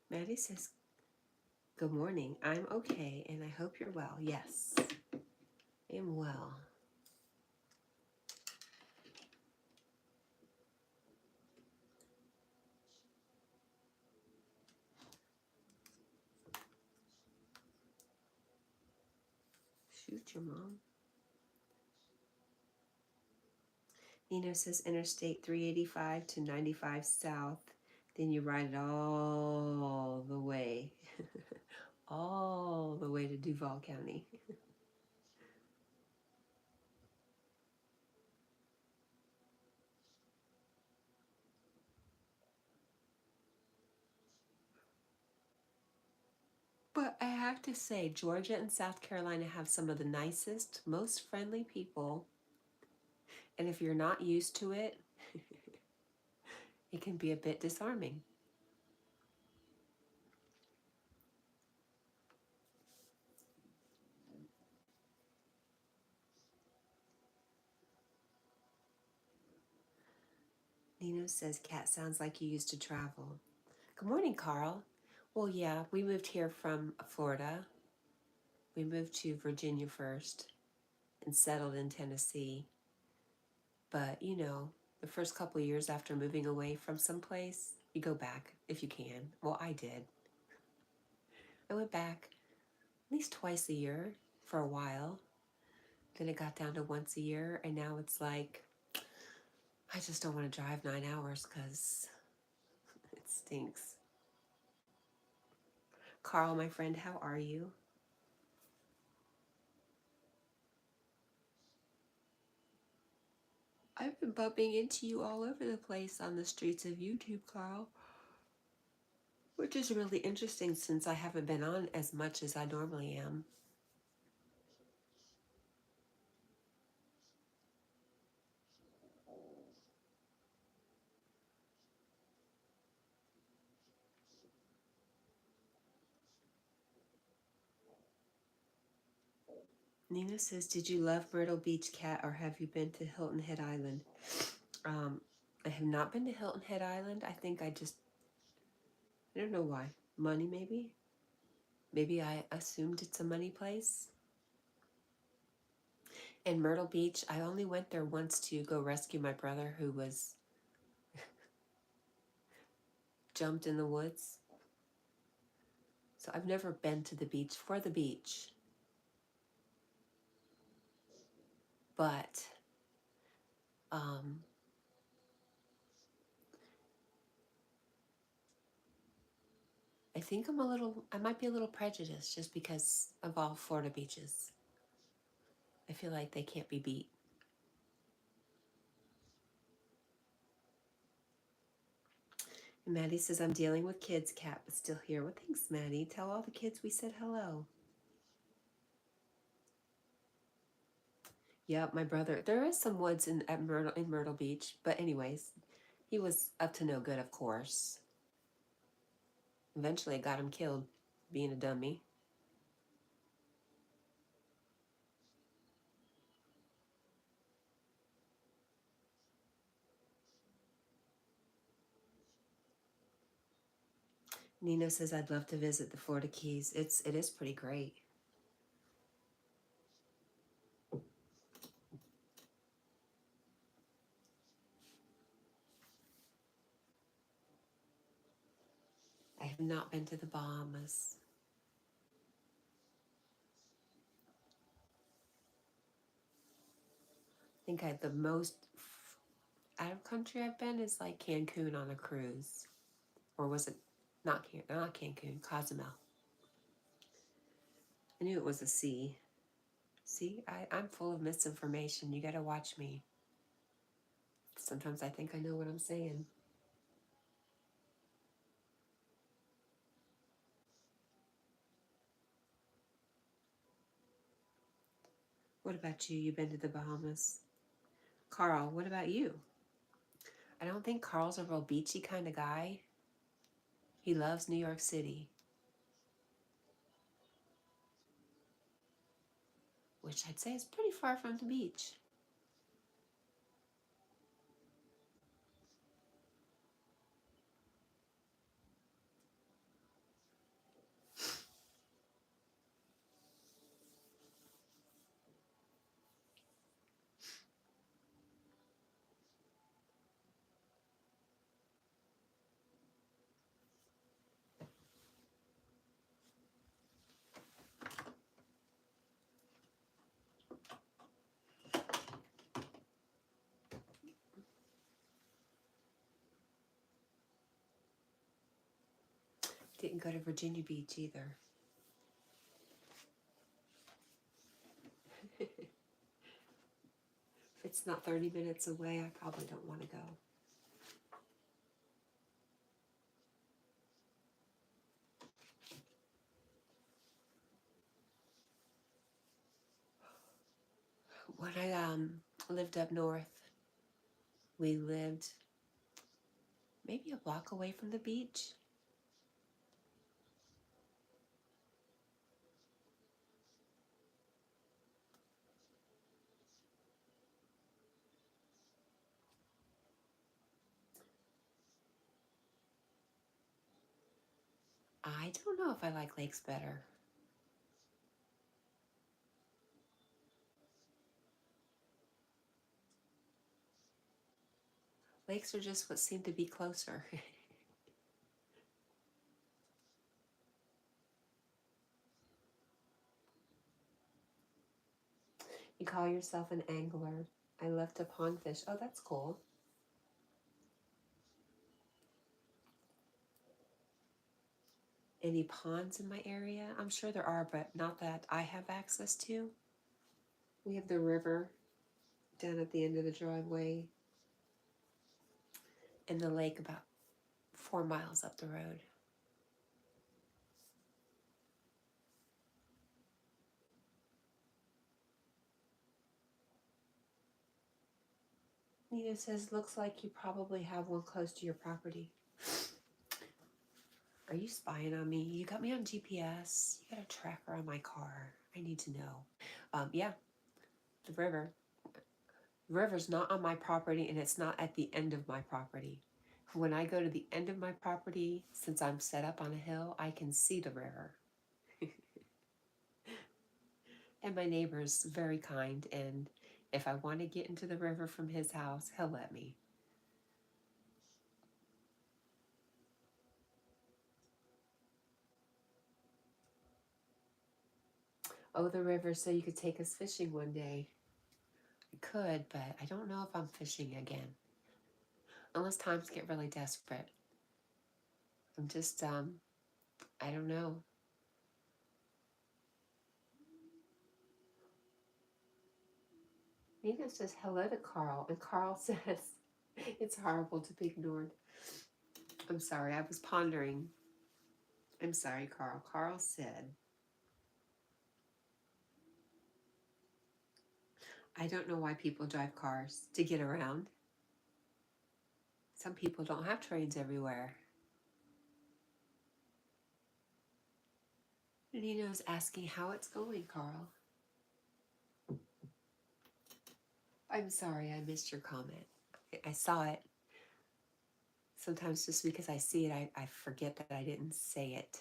Maddie says, good morning. I'm okay, and I hope you're well. Yes, I am well. Suit your mom. Nino says Interstate 385 to 95 South. Then you ride it all the way. All the way to Duval County. But I have to say, Georgia and South Carolina have some of the nicest, most friendly people. And if you're not used to it, it can be a bit disarming. Nino says, Cat, sounds like you used to travel. Good morning, Carl. Well, yeah, we moved here from Florida. We moved to Virginia first and settled in Tennessee. But, you know, the first couple of years after moving away from someplace, you go back if you can. Well, I did. I went back at least twice a year for a while. Then it got down to once a year, and now it's like, I just don't want to drive 9 hours because it stinks. Carl, my friend, how are you? I've been bumping into you all over the place on the streets of YouTube, Carl. Which is really interesting since I haven't been on as much as I normally am. Nina says, did you love Myrtle Beach, Cat, or have you been to Hilton Head Island? I have not been to Hilton Head Island. I think I don't know why. Money, maybe? Maybe I assumed it's a money place. And Myrtle Beach, I only went there once to go rescue my brother who was jumped in the woods. So I've never been to the beach for the beach. But I think I might be a little prejudiced just because of all Florida beaches. I feel like they can't be beat. And Maddie says, I'm dealing with kids, Cat, but still here. Well, thanks, Maddie. Tell all the kids we said hello. Yep, my brother. There is some woods in Myrtle Beach, but anyways, he was up to no good, of course. Eventually, it got him killed, being a dummy. Nino says, I'd love to visit the Florida Keys. It is pretty great. I have not been to the Bahamas. I think the most out of country I've been is like Cancun on a cruise. Or was it not Cancun, Cozumel. I knew it was a sea. See, I'm full of misinformation. You gotta watch me. Sometimes I think I know what I'm saying. What about you? You've been to the Bahamas. Carl, what about you? I don't think Carl's a real beachy kind of guy. He loves New York City. Which I'd say is pretty far from the beach. Didn't go to Virginia Beach either. If it's not 30 minutes away, I probably don't want to go. When I lived up north, we lived maybe a block away from the beach. I don't know if I like lakes better. Lakes are just what seem to be closer. You call yourself an angler. I love to pond fish. Oh, that's cool. Any ponds in my area? I'm sure there are, but not that I have access to. We have the river down at the end of the driveway and the lake about 4 miles up the road. Nina says, looks like you probably have one close to your property. Are you spying on me? You got me on GPS. You got a tracker on my car. I need to know. Yeah, the river. The river's not on my property, and it's not at the end of my property. When I go to the end of my property, since I'm set up on a hill, I can see the river. And my neighbor's very kind, and if I want to get into the river from his house, he'll let me. Oh, the river, so you could take us fishing one day. I could, but I don't know if I'm fishing again. Unless times get really desperate. I'm just, I don't know. Nina says hello to Carl, and Carl says it's horrible to be ignored. I'm sorry, I was pondering. I'm sorry, Carl. Carl said, I don't know why people drive cars to get around. Some people don't have trains everywhere. Nina's asking how it's going, Carl. I'm sorry I missed your comment. I saw it. Sometimes just because I see it, I forget that I didn't say it.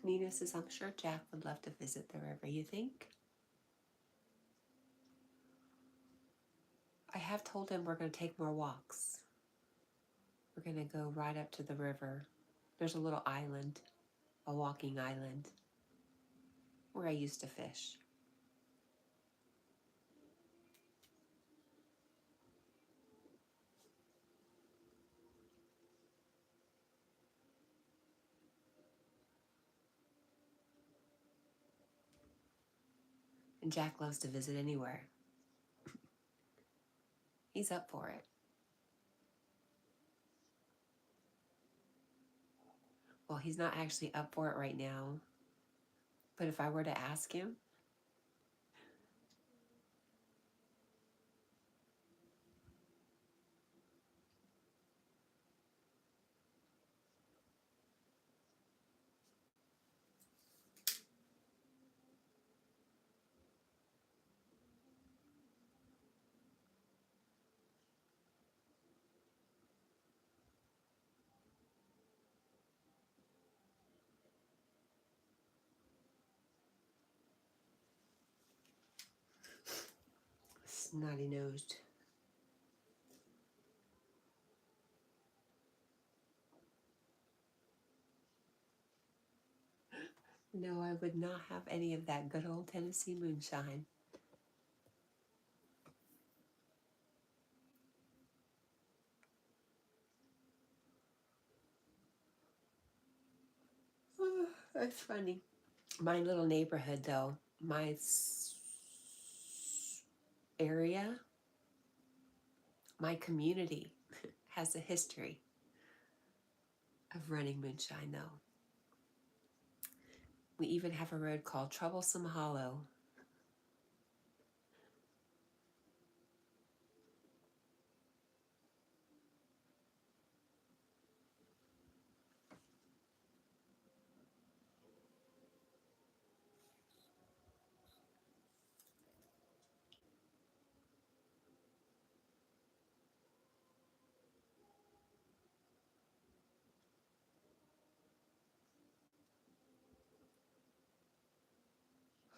Nina says, I'm sure Jack would love to visit the river. You think? I have told him we're going to take more walks. We're going to go right up to the river. There's a little island, a walking island, where I used to fish. And Jack loves to visit anywhere. He's up for it. Well, he's not actually up for it right now. But if I were to ask him, snotty-nosed. No, I would not have any of that good old Tennessee moonshine. That's funny. My little neighborhood, though, my area, my community has a history of running moonshine, though. We even have a road called Troublesome Hollow.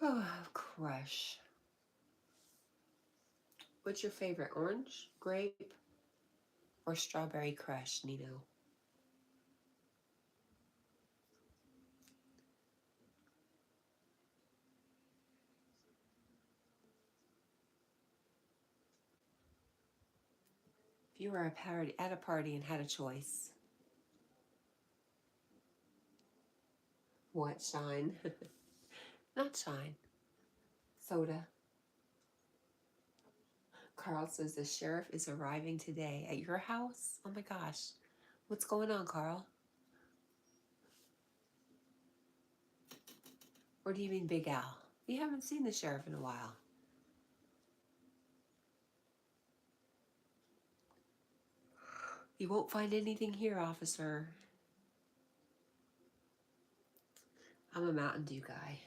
Oh, crush. What's your favorite, orange, grape, or strawberry crush, Nino? If you were at a party and had a choice, what, shine? Not shine. Soda. Carl says the sheriff is arriving today at your house. Oh my gosh. What's going on, Carl? Or do you mean Big Al? We haven't seen the sheriff in a while. You won't find anything here, officer. I'm a Mountain Dew guy.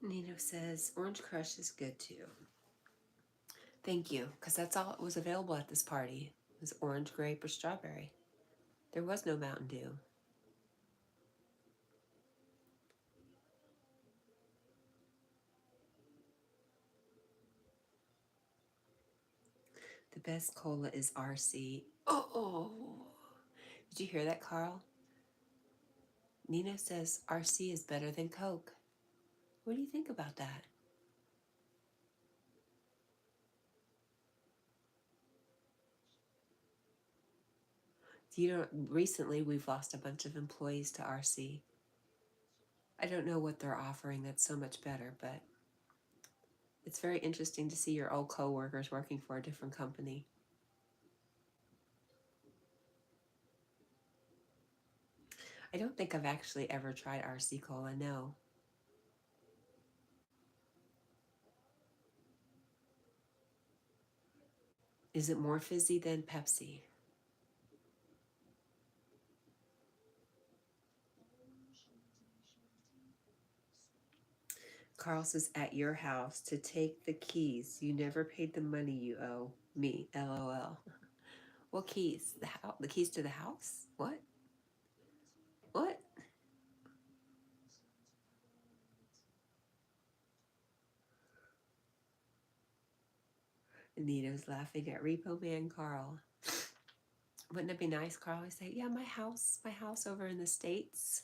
Nino says Orange Crush is good too. Thank you, because that's all it was available at this party. It was orange, grape, or strawberry. There was no Mountain Dew. The best cola is RC. Oh, did you hear that, Carl? Nino says RC is better than Coke. What do you think about that? Recently we've lost a bunch of employees to RC. I don't know what they're offering that's so much better, but it's very interesting to see your old coworkers working for a different company. I don't think I've actually ever tried RC Cola, no. Is it more fizzy than Pepsi? Carl says, at your house to take the keys. You never paid the money you owe me, LOL. What keys? The keys to the house? What? What? Anita's laughing at Repo Man Carl. Wouldn't it be nice, Carl? I say, yeah, my house over in the States.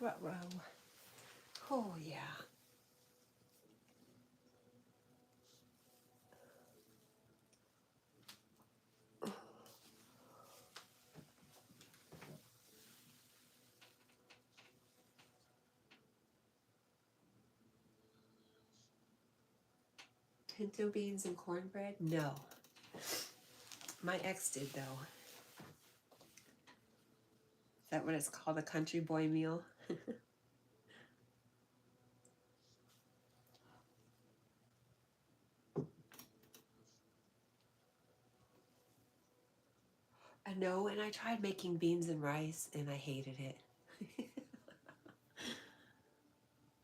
Ruh-roh. Oh, yeah. Pinto beans and cornbread? No. My ex did, though. Is that what it's called? A country boy meal? I know, and I tried making beans and rice, and I hated it.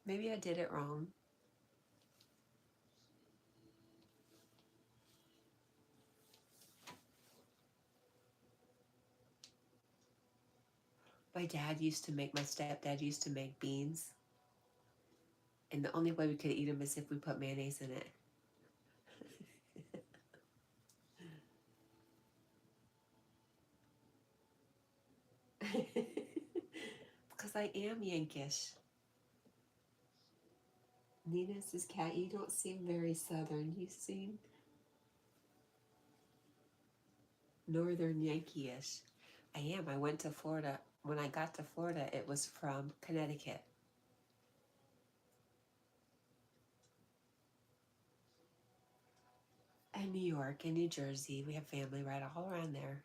Maybe I did it wrong. My stepdad used to make beans, and the only way we could eat them is if we put mayonnaise in it. Because I am Yankish. Nina says, Cat, you don't seem very southern. You seem northern Yankee-ish. I am. I went to Florida. When I got to Florida, it was from Connecticut. And New York and New Jersey. We have family right all around there.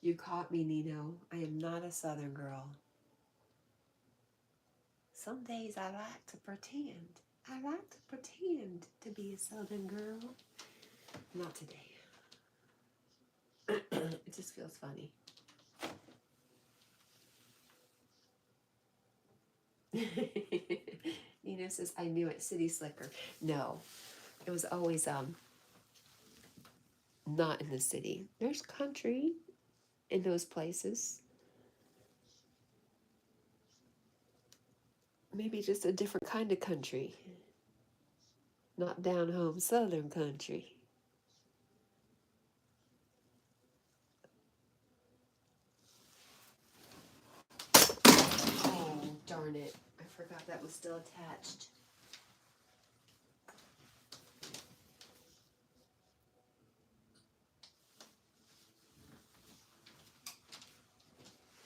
You caught me, Nino. I am not a southern girl. Some days I like to pretend. I like to pretend to be a southern girl. Not today. It just feels funny. Nina says, I knew it, city slicker. No, it was always not in the city. There's country in those places. Maybe just a different kind of country. Not down home southern country. Oh, darn it. I forgot that was still attached.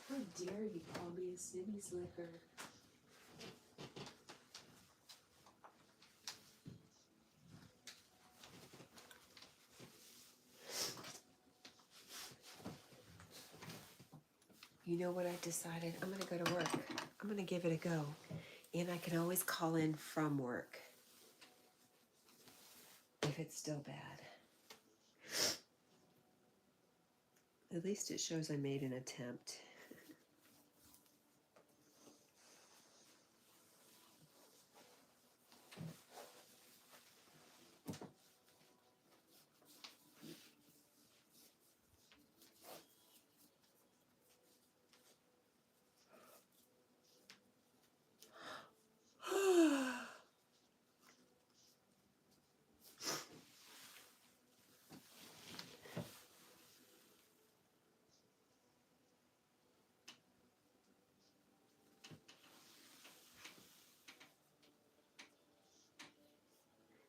How dare you call me a city slicker? You know what I decided? I'm going to go to work. I'm going to give it a go. And I can always call in from work if it's still bad. At least it shows I made an attempt.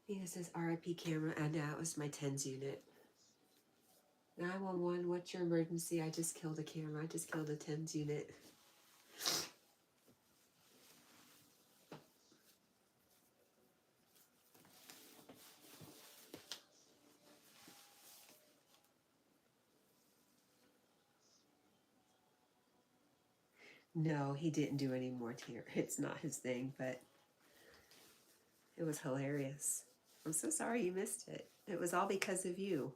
He says RIP camera, and now it was my TENS unit. 911, what's your emergency? I just killed a camera. I just killed a TENS unit. No, he didn't do any more tear. It's not his thing, but it was hilarious. I'm so sorry you missed it. It was all because of you.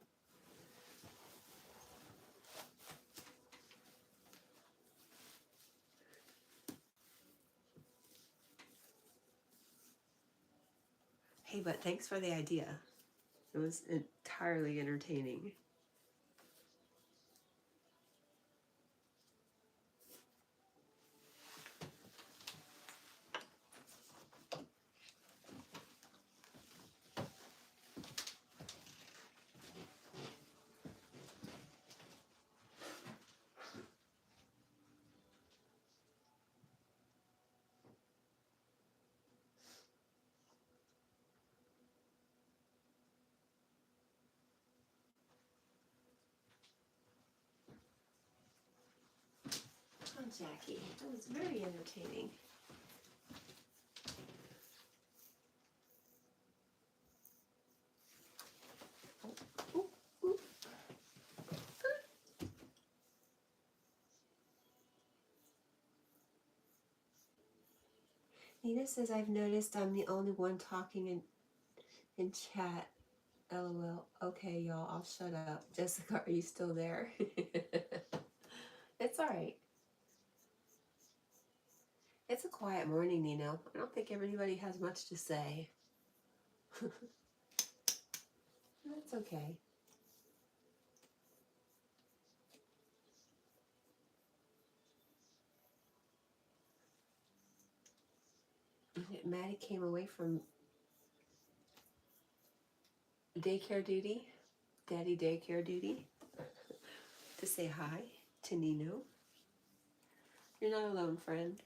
Hey, but thanks for the idea. It was entirely entertaining. Jackie. That was very entertaining. Ooh, ooh. Nina says, I've noticed I'm the only one talking in chat. LOL. Okay, y'all, I'll shut up. Jessica, are you still there? It's all right. It's a quiet morning, Nino. I don't think everybody has much to say. That's okay. Maddie came away from daycare duty, daddy daycare duty, to say hi to Nino. You're not alone, friend.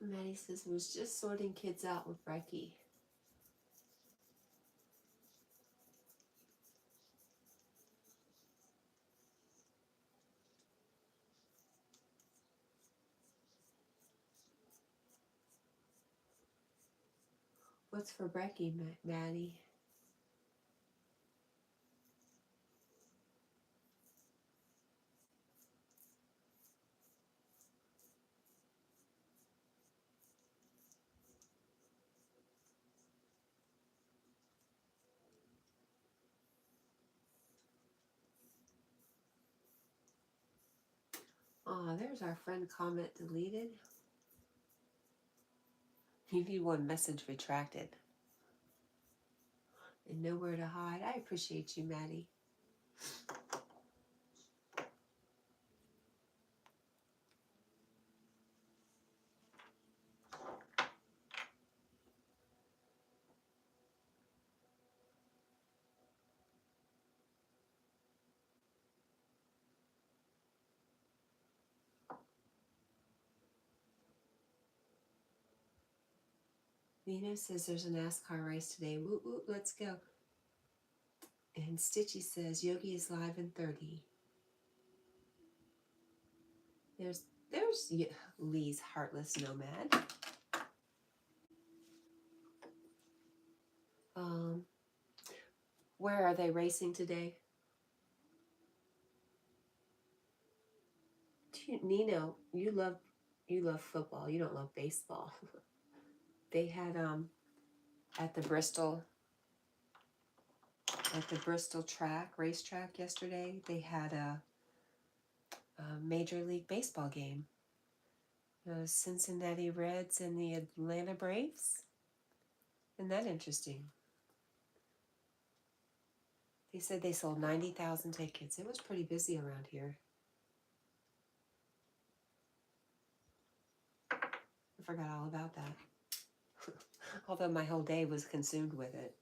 Maddie says, was just sorting kids out with Brecky. What's for Brecky, Maddie? Aw, there's our friend comment deleted. You need one message retracted. And nowhere to hide. I appreciate you, Maddie. Nina says there's a NASCAR race today. Woot woot, let's go. And Stitchy says Yogi is live in 30. There's Lee's Heartless Nomad. Where are they racing today? Nino, you love football. You don't love baseball. They had at the Bristol racetrack yesterday. They had a Major League Baseball game. The Cincinnati Reds and the Atlanta Braves. Isn't that interesting? They said they sold 90,000 tickets. It was pretty busy around here. I forgot all about that. Although my whole day was consumed with it.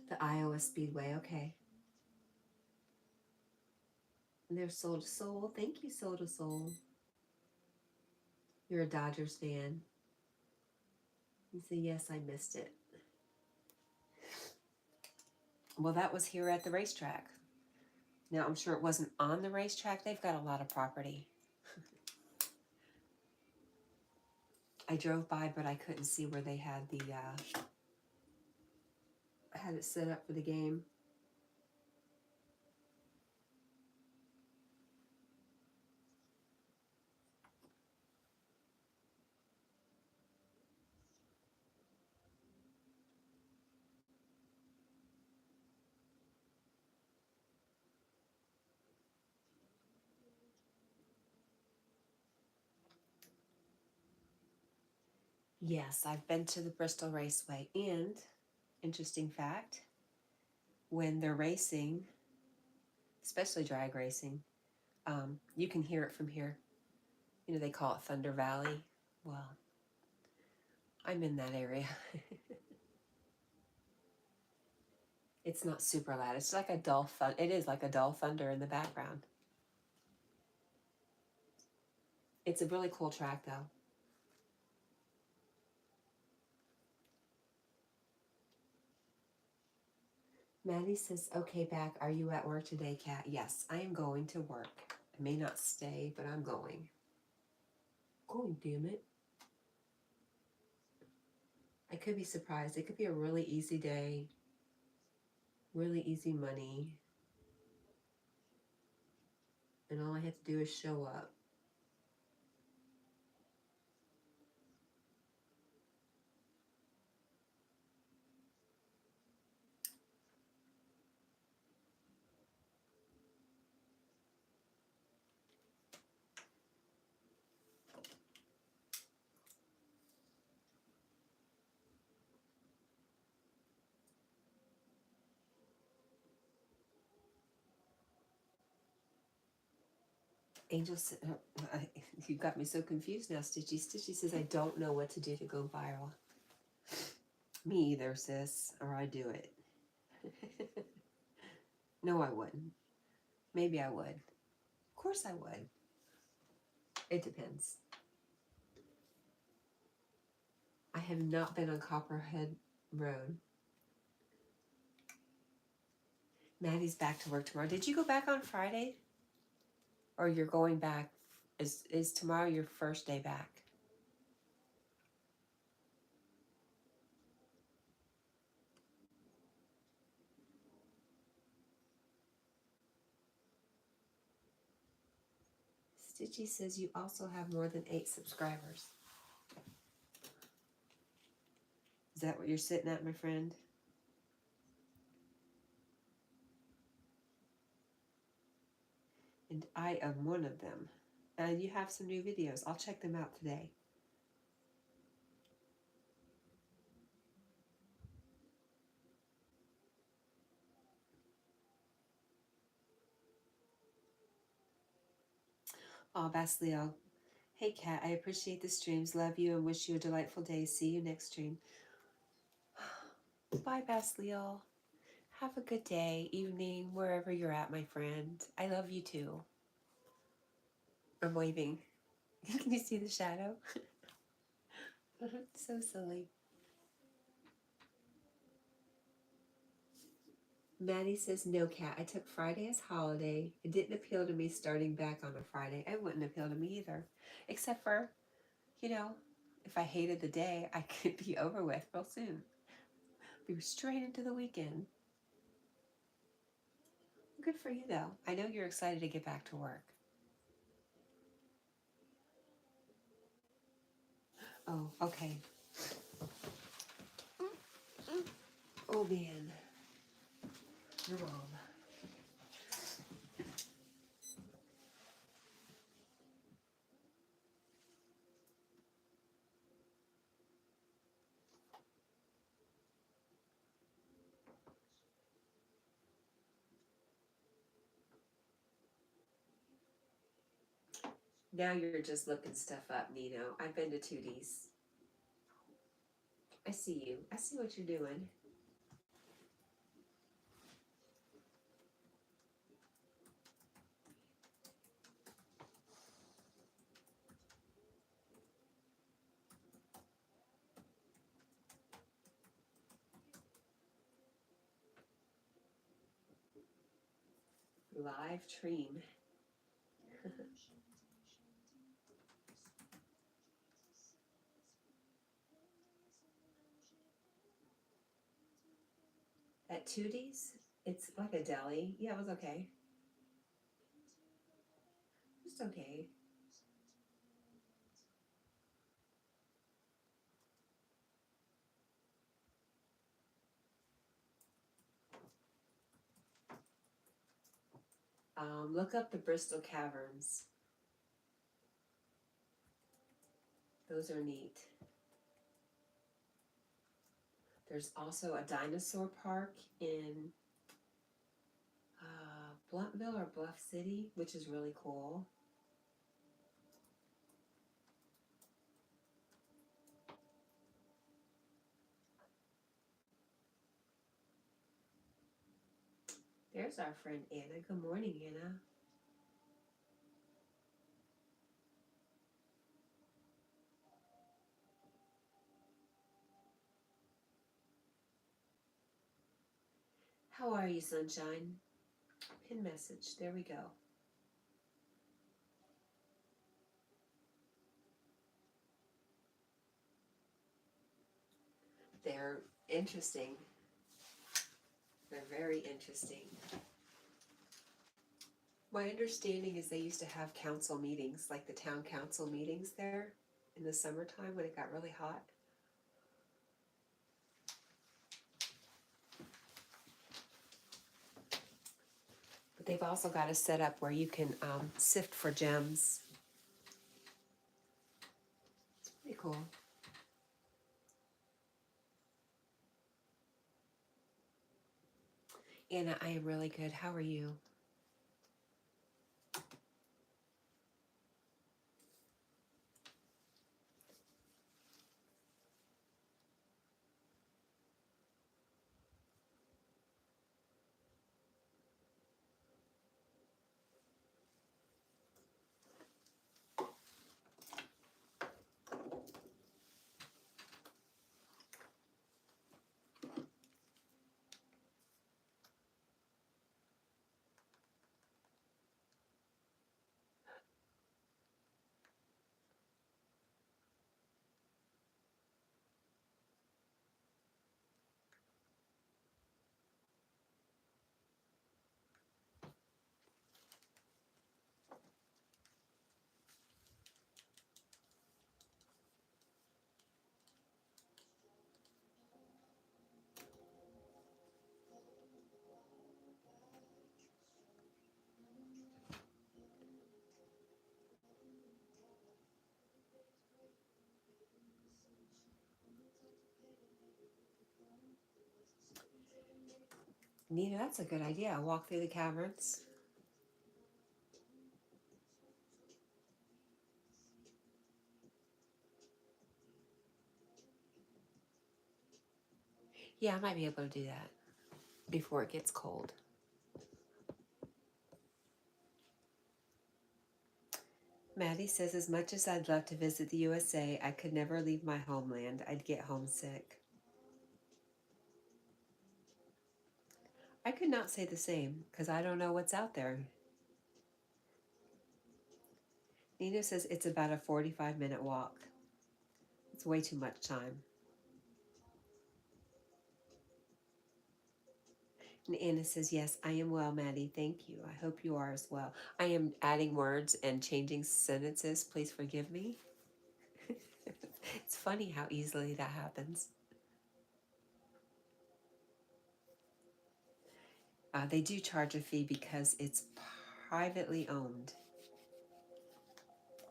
The Iowa Speedway, okay. And there's Soul to Soul. Thank you, Soul to Soul. You're a Dodgers fan. You say, yes, I missed it. Well, that was here at the racetrack. Now, I'm sure it wasn't on the racetrack. They've got a lot of property. I drove by, but I couldn't see where they had the had it set up for the game. Yes, I've been to the Bristol Raceway, and interesting fact, when they're racing, especially drag racing, you can hear it from here. You know, they call it Thunder Valley. Well, I'm in that area. It's not super loud. It's like a dull thud. It is like a dull thunder in the background. It's a really cool track though. Maddie says, okay, back. Are you at work today, Kat? Yes, I am going to work. I may not stay, but I'm going. Going, damn it. I could be surprised. It could be a really easy day. Really easy money. And all I have to do is show up. Angel said, you got me so confused now, Stitchy. Stitchy says, I don't know what to do to go viral. Me either, sis, or I do it. No, I wouldn't. Maybe I would. Of course I would. It depends. I have not been on Copperhead Road. Maddie's back to work tomorrow. Did you go back on Friday? Or you're going back? Is tomorrow your first day back? Stitchy says you also have more than 8 subscribers. Is that what you're sitting at, my friend? And I am one of them. And you have some new videos. I'll check them out today. Oh, Basliel. Hey, Kat, I appreciate the streams. Love you and wish you a delightful day. See you next stream. Bye, Basliel. Have a good day, evening, wherever you're at, my friend. I love you too. I'm waving. Can you see the shadow? So silly. Maddie says, no, Kat. I took Friday as holiday. It didn't appeal to me starting back on a Friday. It wouldn't appeal to me either. Except for, you know, if I hated the day, I could be over with real soon. Be straight into the weekend. Good for you, though. I know you're excited to get back to work. Oh, okay. Oh, man. Your mom. Now you're just looking stuff up, Nino. I've been to Tootie's. I see you. I see what you're doing. Live stream. At Tootie's, it's like a deli. Yeah, it was okay. Just okay. Look up the Bristol Caverns. Those are neat. There's also a dinosaur park in Bluffville or Bluff City, which is really cool. There's our friend Anna. Good morning, Anna. How are you, sunshine? Pin message. There we go. They're interesting. They're very interesting. My understanding is they used to have council meetings, like the town council meetings there in the summertime when it got really hot. But they've also got a setup where you can sift for gems. It's pretty cool. Anna, I am really good. How are you? Nina, that's a good idea. Walk through the caverns. Yeah, I might be able to do that before it gets cold. Maddie says, as much as I'd love to visit the USA, I could never leave my homeland. I'd get homesick. I could not say the same because I don't know what's out there. Nina says it's about a 45-minute walk. It's way too much time. And Anna says, yes, I am well, Maddie. Thank you. I hope you are as well. I am adding words and changing sentences. Please forgive me. It's funny how easily that happens. They do charge a fee because it's privately owned.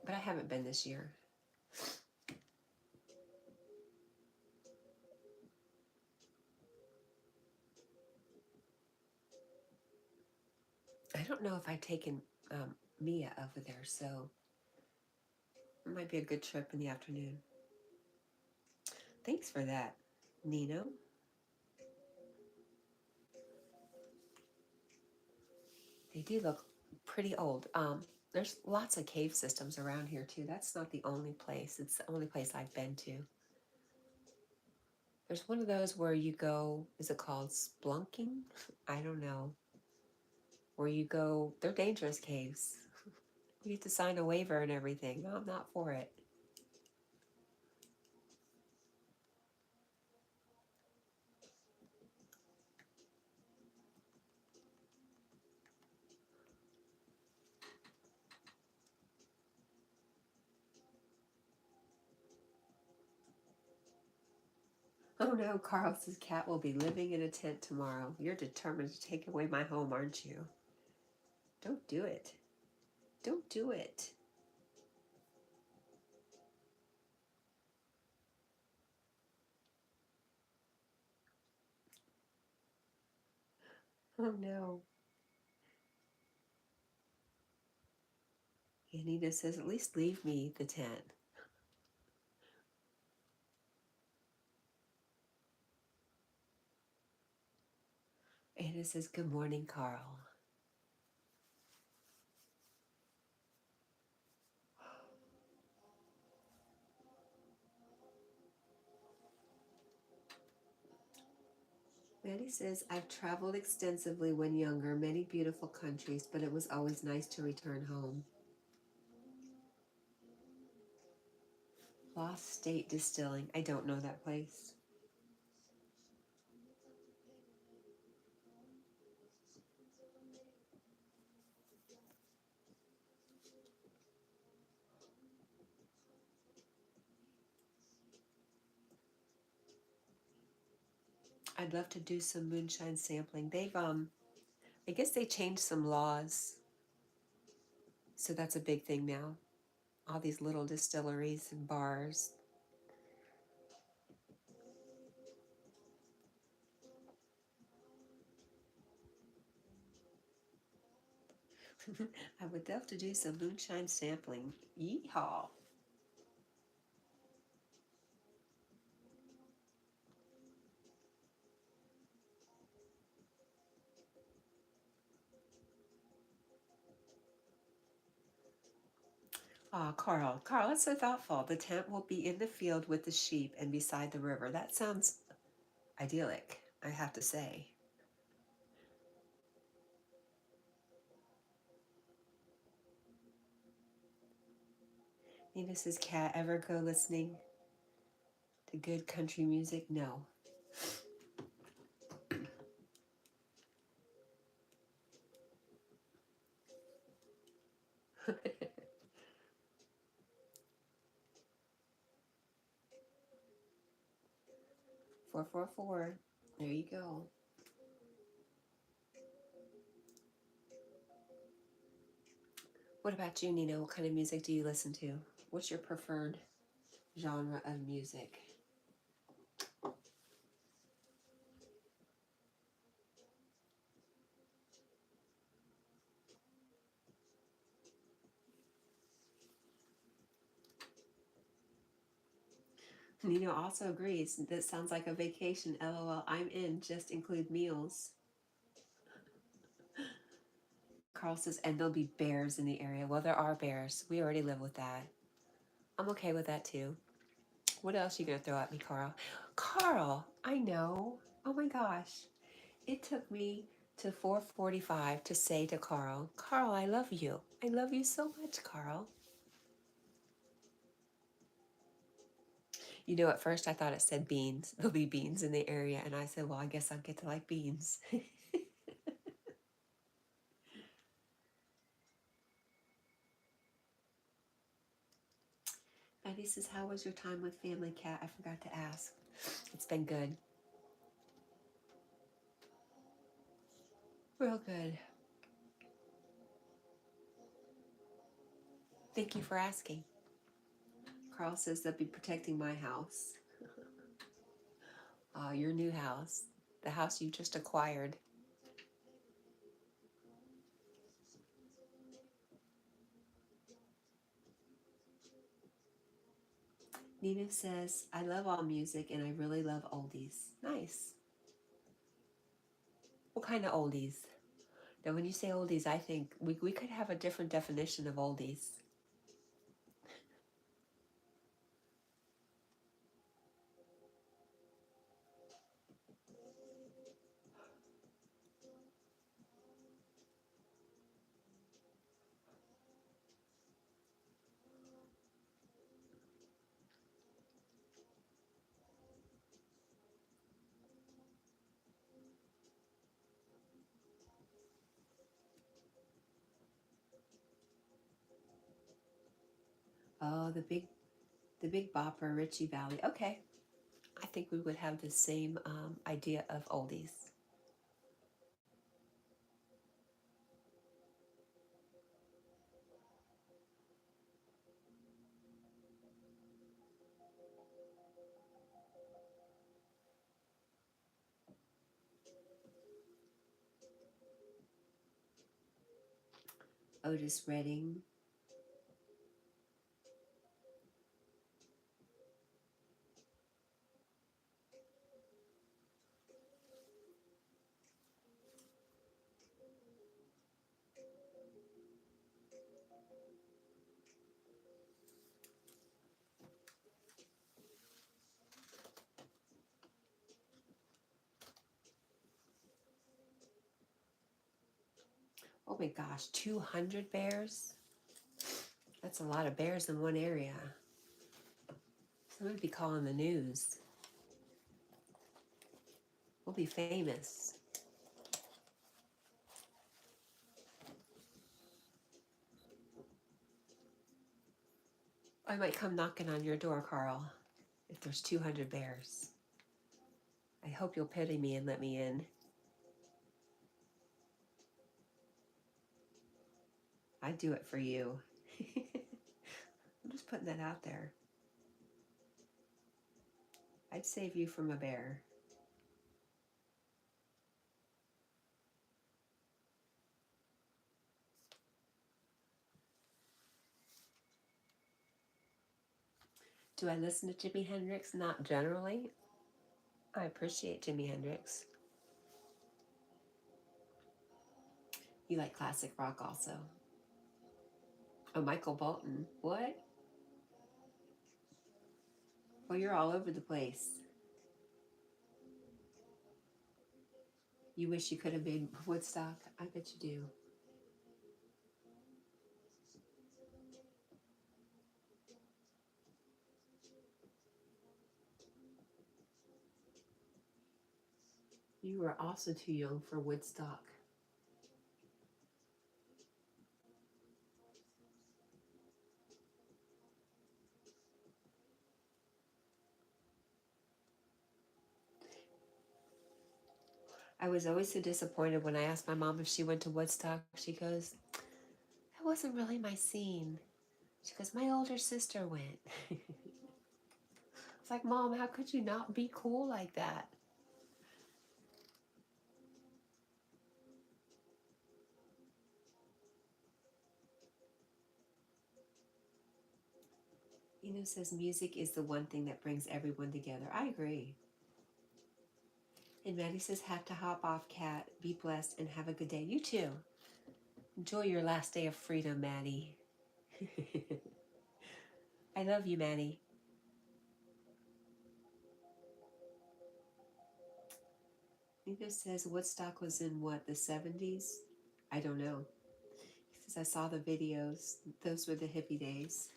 But I haven't been this year. I don't know if I've taken Mia over there, so it might be a good trip in the afternoon. Thanks for that, Nino. They do look pretty old. There's lots of cave systems around here too. That's not the only place. It's the only place I've been to. There's one of those where you go, is it called splunking? I don't know. Where you go, they're dangerous caves. You have to sign a waiver and everything. No, I'm not for it. Oh no, Carl says Cat will be living in a tent tomorrow. You're determined to take away my home, aren't you? Don't do it. Don't do it. Oh no. Anita says, at least leave me the tent. Anna Nina says, good morning, Carl. Maddie says, I've traveled extensively when younger, many beautiful countries, but it was always nice to return home. Lost State Distilling. I don't know that place. I'd love to do some moonshine sampling. They've I guess they changed some laws. So that's a big thing now. All these little distilleries and bars. I would love to do some moonshine sampling. Yeehaw. Ah, Carl. Carl, that's so thoughtful. The tent will be in the field with the sheep and beside the river. That sounds idyllic, I have to say. Nina says, Cat, ever go listening to good country music? No. 444. There you go. What about you, Nina? What kind of music do you listen to? What's your preferred genre of music? Nina also agrees. That sounds like a vacation. LOL. I'm in. Just include meals. Carl says, and there'll be bears in the area. Well, there are bears. We already live with that. I'm okay with that too. What else are you going to throw at me, Carl? Carl, I know. Oh my gosh. It took me to 4:45 to say to Carl, Carl, I love you. I love you so much, Carl. You know, at first I thought it said beans. There'll be beans in the area. And I said, well, I guess I'll get to like beans. Maddie says, how was your time with family, Cat? I forgot to ask. It's been good. Real good. Thank you for asking. Carl says they'll be protecting my house. Your new house. The house you just acquired. Nina says, I love all music and I really love oldies. Nice. What kind of oldies? Now, when you say oldies, I think we could have a different definition of oldies. Oh, the big bopper, Richie Valley. Okay. I think we would have the same idea of oldies. Otis Redding. Oh my gosh, 200 bears? That's a lot of bears in one area. Someone would be calling the news. We'll be famous. I might come knocking on your door, Carl, if there's 200 bears. I hope you'll pity me and let me in. I'd do it for you. I'm just putting that out there. I'd save you from a bear. Do I listen to Jimi Hendrix? Not generally. I appreciate Jimi Hendrix. You like classic rock also. Oh, Michael Bolton. What? Well, you're all over the place. You wish you could have made Woodstock? I bet you do. You were also too young for Woodstock. I was always so disappointed when I asked my mom if she went to Woodstock. She goes, that wasn't really my scene. She goes, my older sister went. It's like, Mom, how could you not be cool like that? Says music is the one thing that brings everyone together. I agree. And Maddie says, have to hop off, Cat. Be blessed and have a good day. You too. Enjoy your last day of freedom, Maddie. I love you, Maddie. Nico says, Woodstock was in what, the 70s? I don't know. He says, I saw the videos. Those were the hippie days.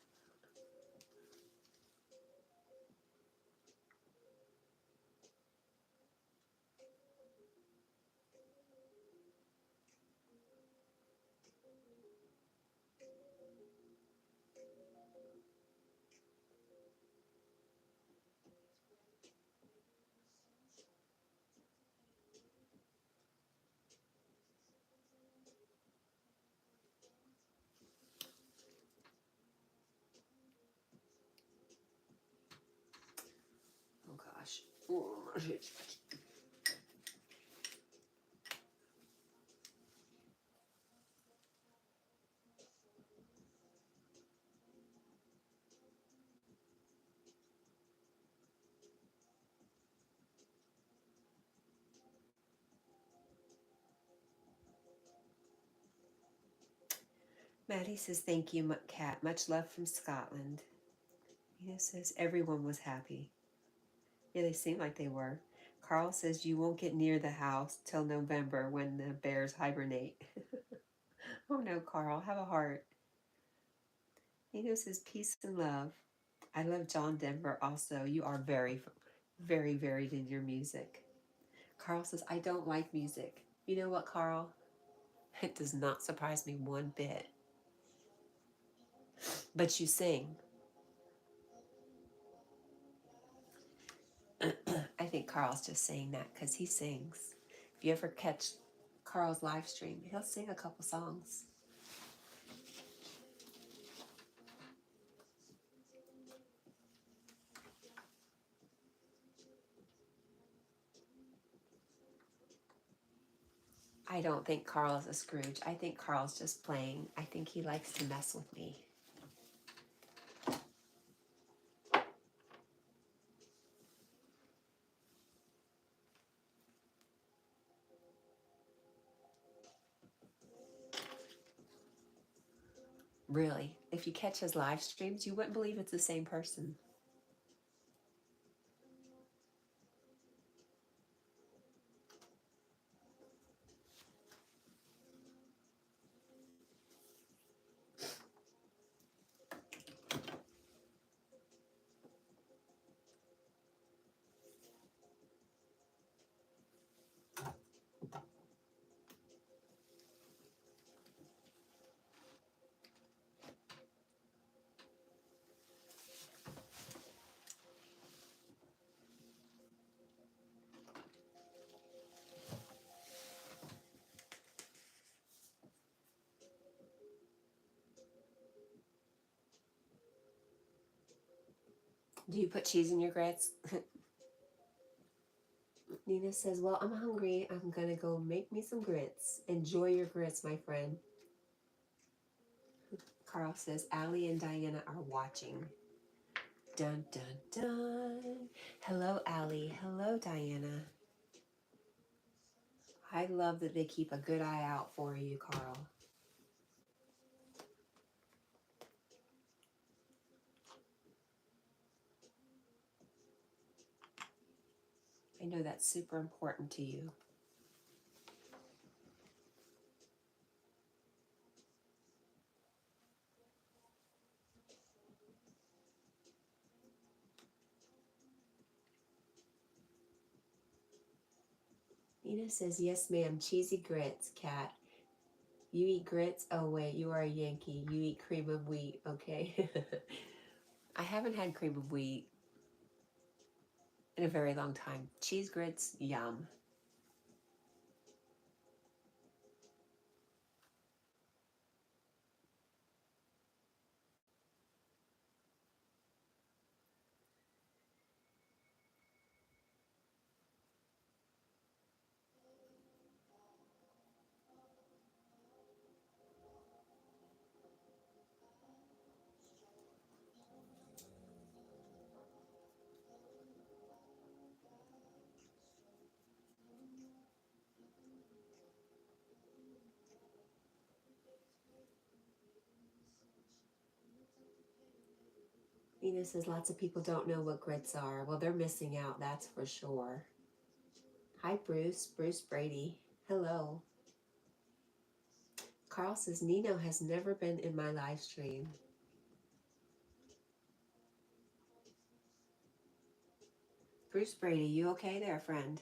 Oh, gosh. Oh, Maddie says, thank you, Cat. Much love from Scotland. Says, everyone was happy. Yeah, they seem like they were. Carl says, you won't get near the house till November when the bears hibernate. Oh no, Carl, have a heart. Says, peace and love. I love John Denver also. You are very, very varied in your music. Carl says, I don't like music. You know what, Carl? It does not surprise me one bit. But you sing. I think Carl's just saying that because he sings. If you ever catch Carl's live stream, he'll sing a couple songs. I don't think Carl is a Scrooge. I think Carl's just playing. I think he likes to mess with me. Really, if you catch his live streams, you wouldn't believe it's the same person. Do you put cheese in your grits? Nina says, well, I'm hungry. I'm going to go make me some grits. Enjoy your grits, my friend. Carl says, Allie and Diana are watching. Dun, dun, dun. Hello, Allie. Hello, Diana. I love that they keep a good eye out for you, Carl. I know that's super important to you. Nina says, yes, ma'am. Cheesy grits, Cat. You eat grits? Oh, wait, you are a Yankee. You eat cream of wheat, okay? I haven't had cream of wheat in a very long time. Cheese grits, yum. Nina says lots of people don't know what grits are. Well, they're missing out, that's for sure. Hi, Bruce. Bruce Brady. Hello. Carl says Nino has never been in my live stream. Bruce Brady, you okay there, friend?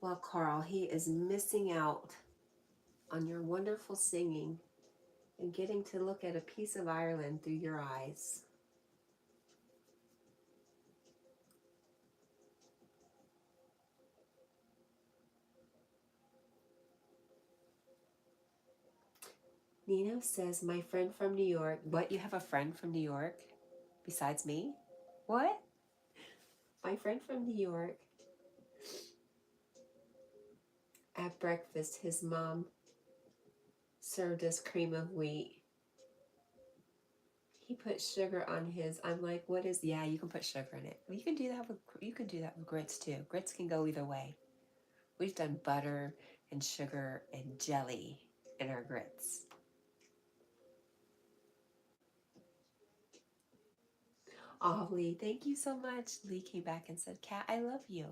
Well, Carl, he is missing out on your wonderful singing and getting to look at a piece of Ireland through your eyes. Nino says, my friend from New York. What, you have a friend from New York besides me? What? My friend from New York. At breakfast, his mom served us cream of wheat. He put sugar on his. I'm like, what is? Yeah, you can put sugar in it. You can do that with grits too. Grits can go either way. We've done butter and sugar and jelly in our grits. Oh, Lee, thank you so much. Lee came back and said, Kat, I love you.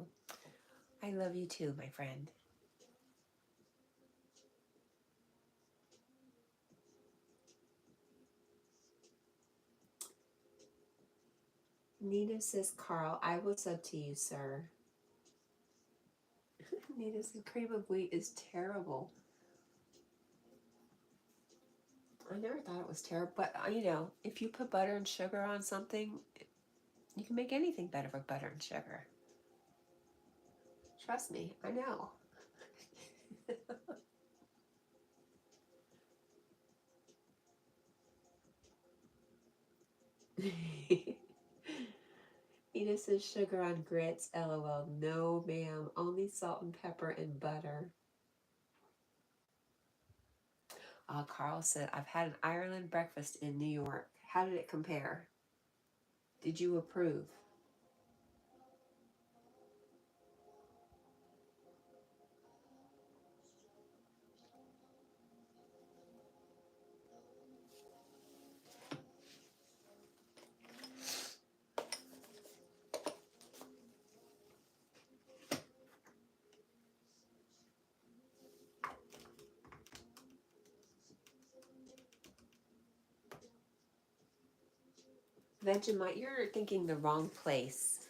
I love you too, my friend. Nina says, Carl, I will sub to you, sir. Nina says, cream of wheat is terrible. I never thought it was terrible, but you know, if you put butter and sugar on something, you can make anything better with butter and sugar. Trust me, I know. Ina says sugar on grits, lol. No, ma'am, only salt and pepper and butter. Carl said, I've had an Ireland breakfast in New York. How did it compare? Did you approve? Vegemite, you're thinking the wrong place.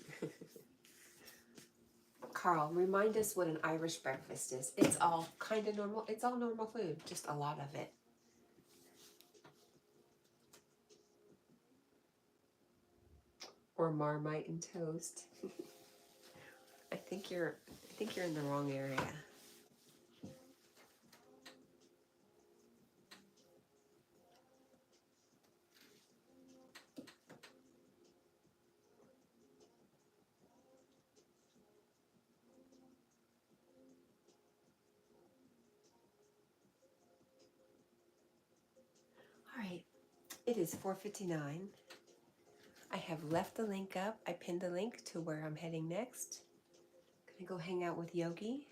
Carl, remind us what an Irish breakfast is. It's all kind of normal. It's all normal food, just a lot of it. Or Marmite and toast. I think you're in the wrong area. All right, it is 4:59. I have left the link up. I pinned the link to where I'm heading next. Gonna go hang out with Yogi.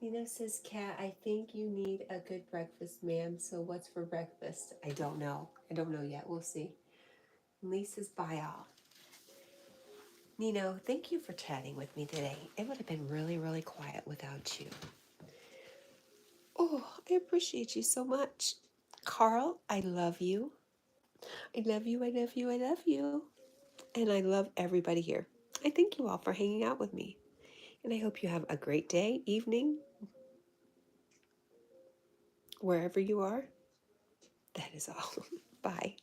Nina says, Kat, I think you need a good breakfast, ma'am. So what's for breakfast? I don't know. I don't know yet. We'll see. Lisa's bye all. Nino, thank you for chatting with me today. It would have been really, really quiet without you. Oh, I appreciate you so much. Carl, I love you. I love you, I love you, I love you. And I love everybody here. I thank you all for hanging out with me. And I hope you have a great day, evening, wherever you are. That is all. Bye.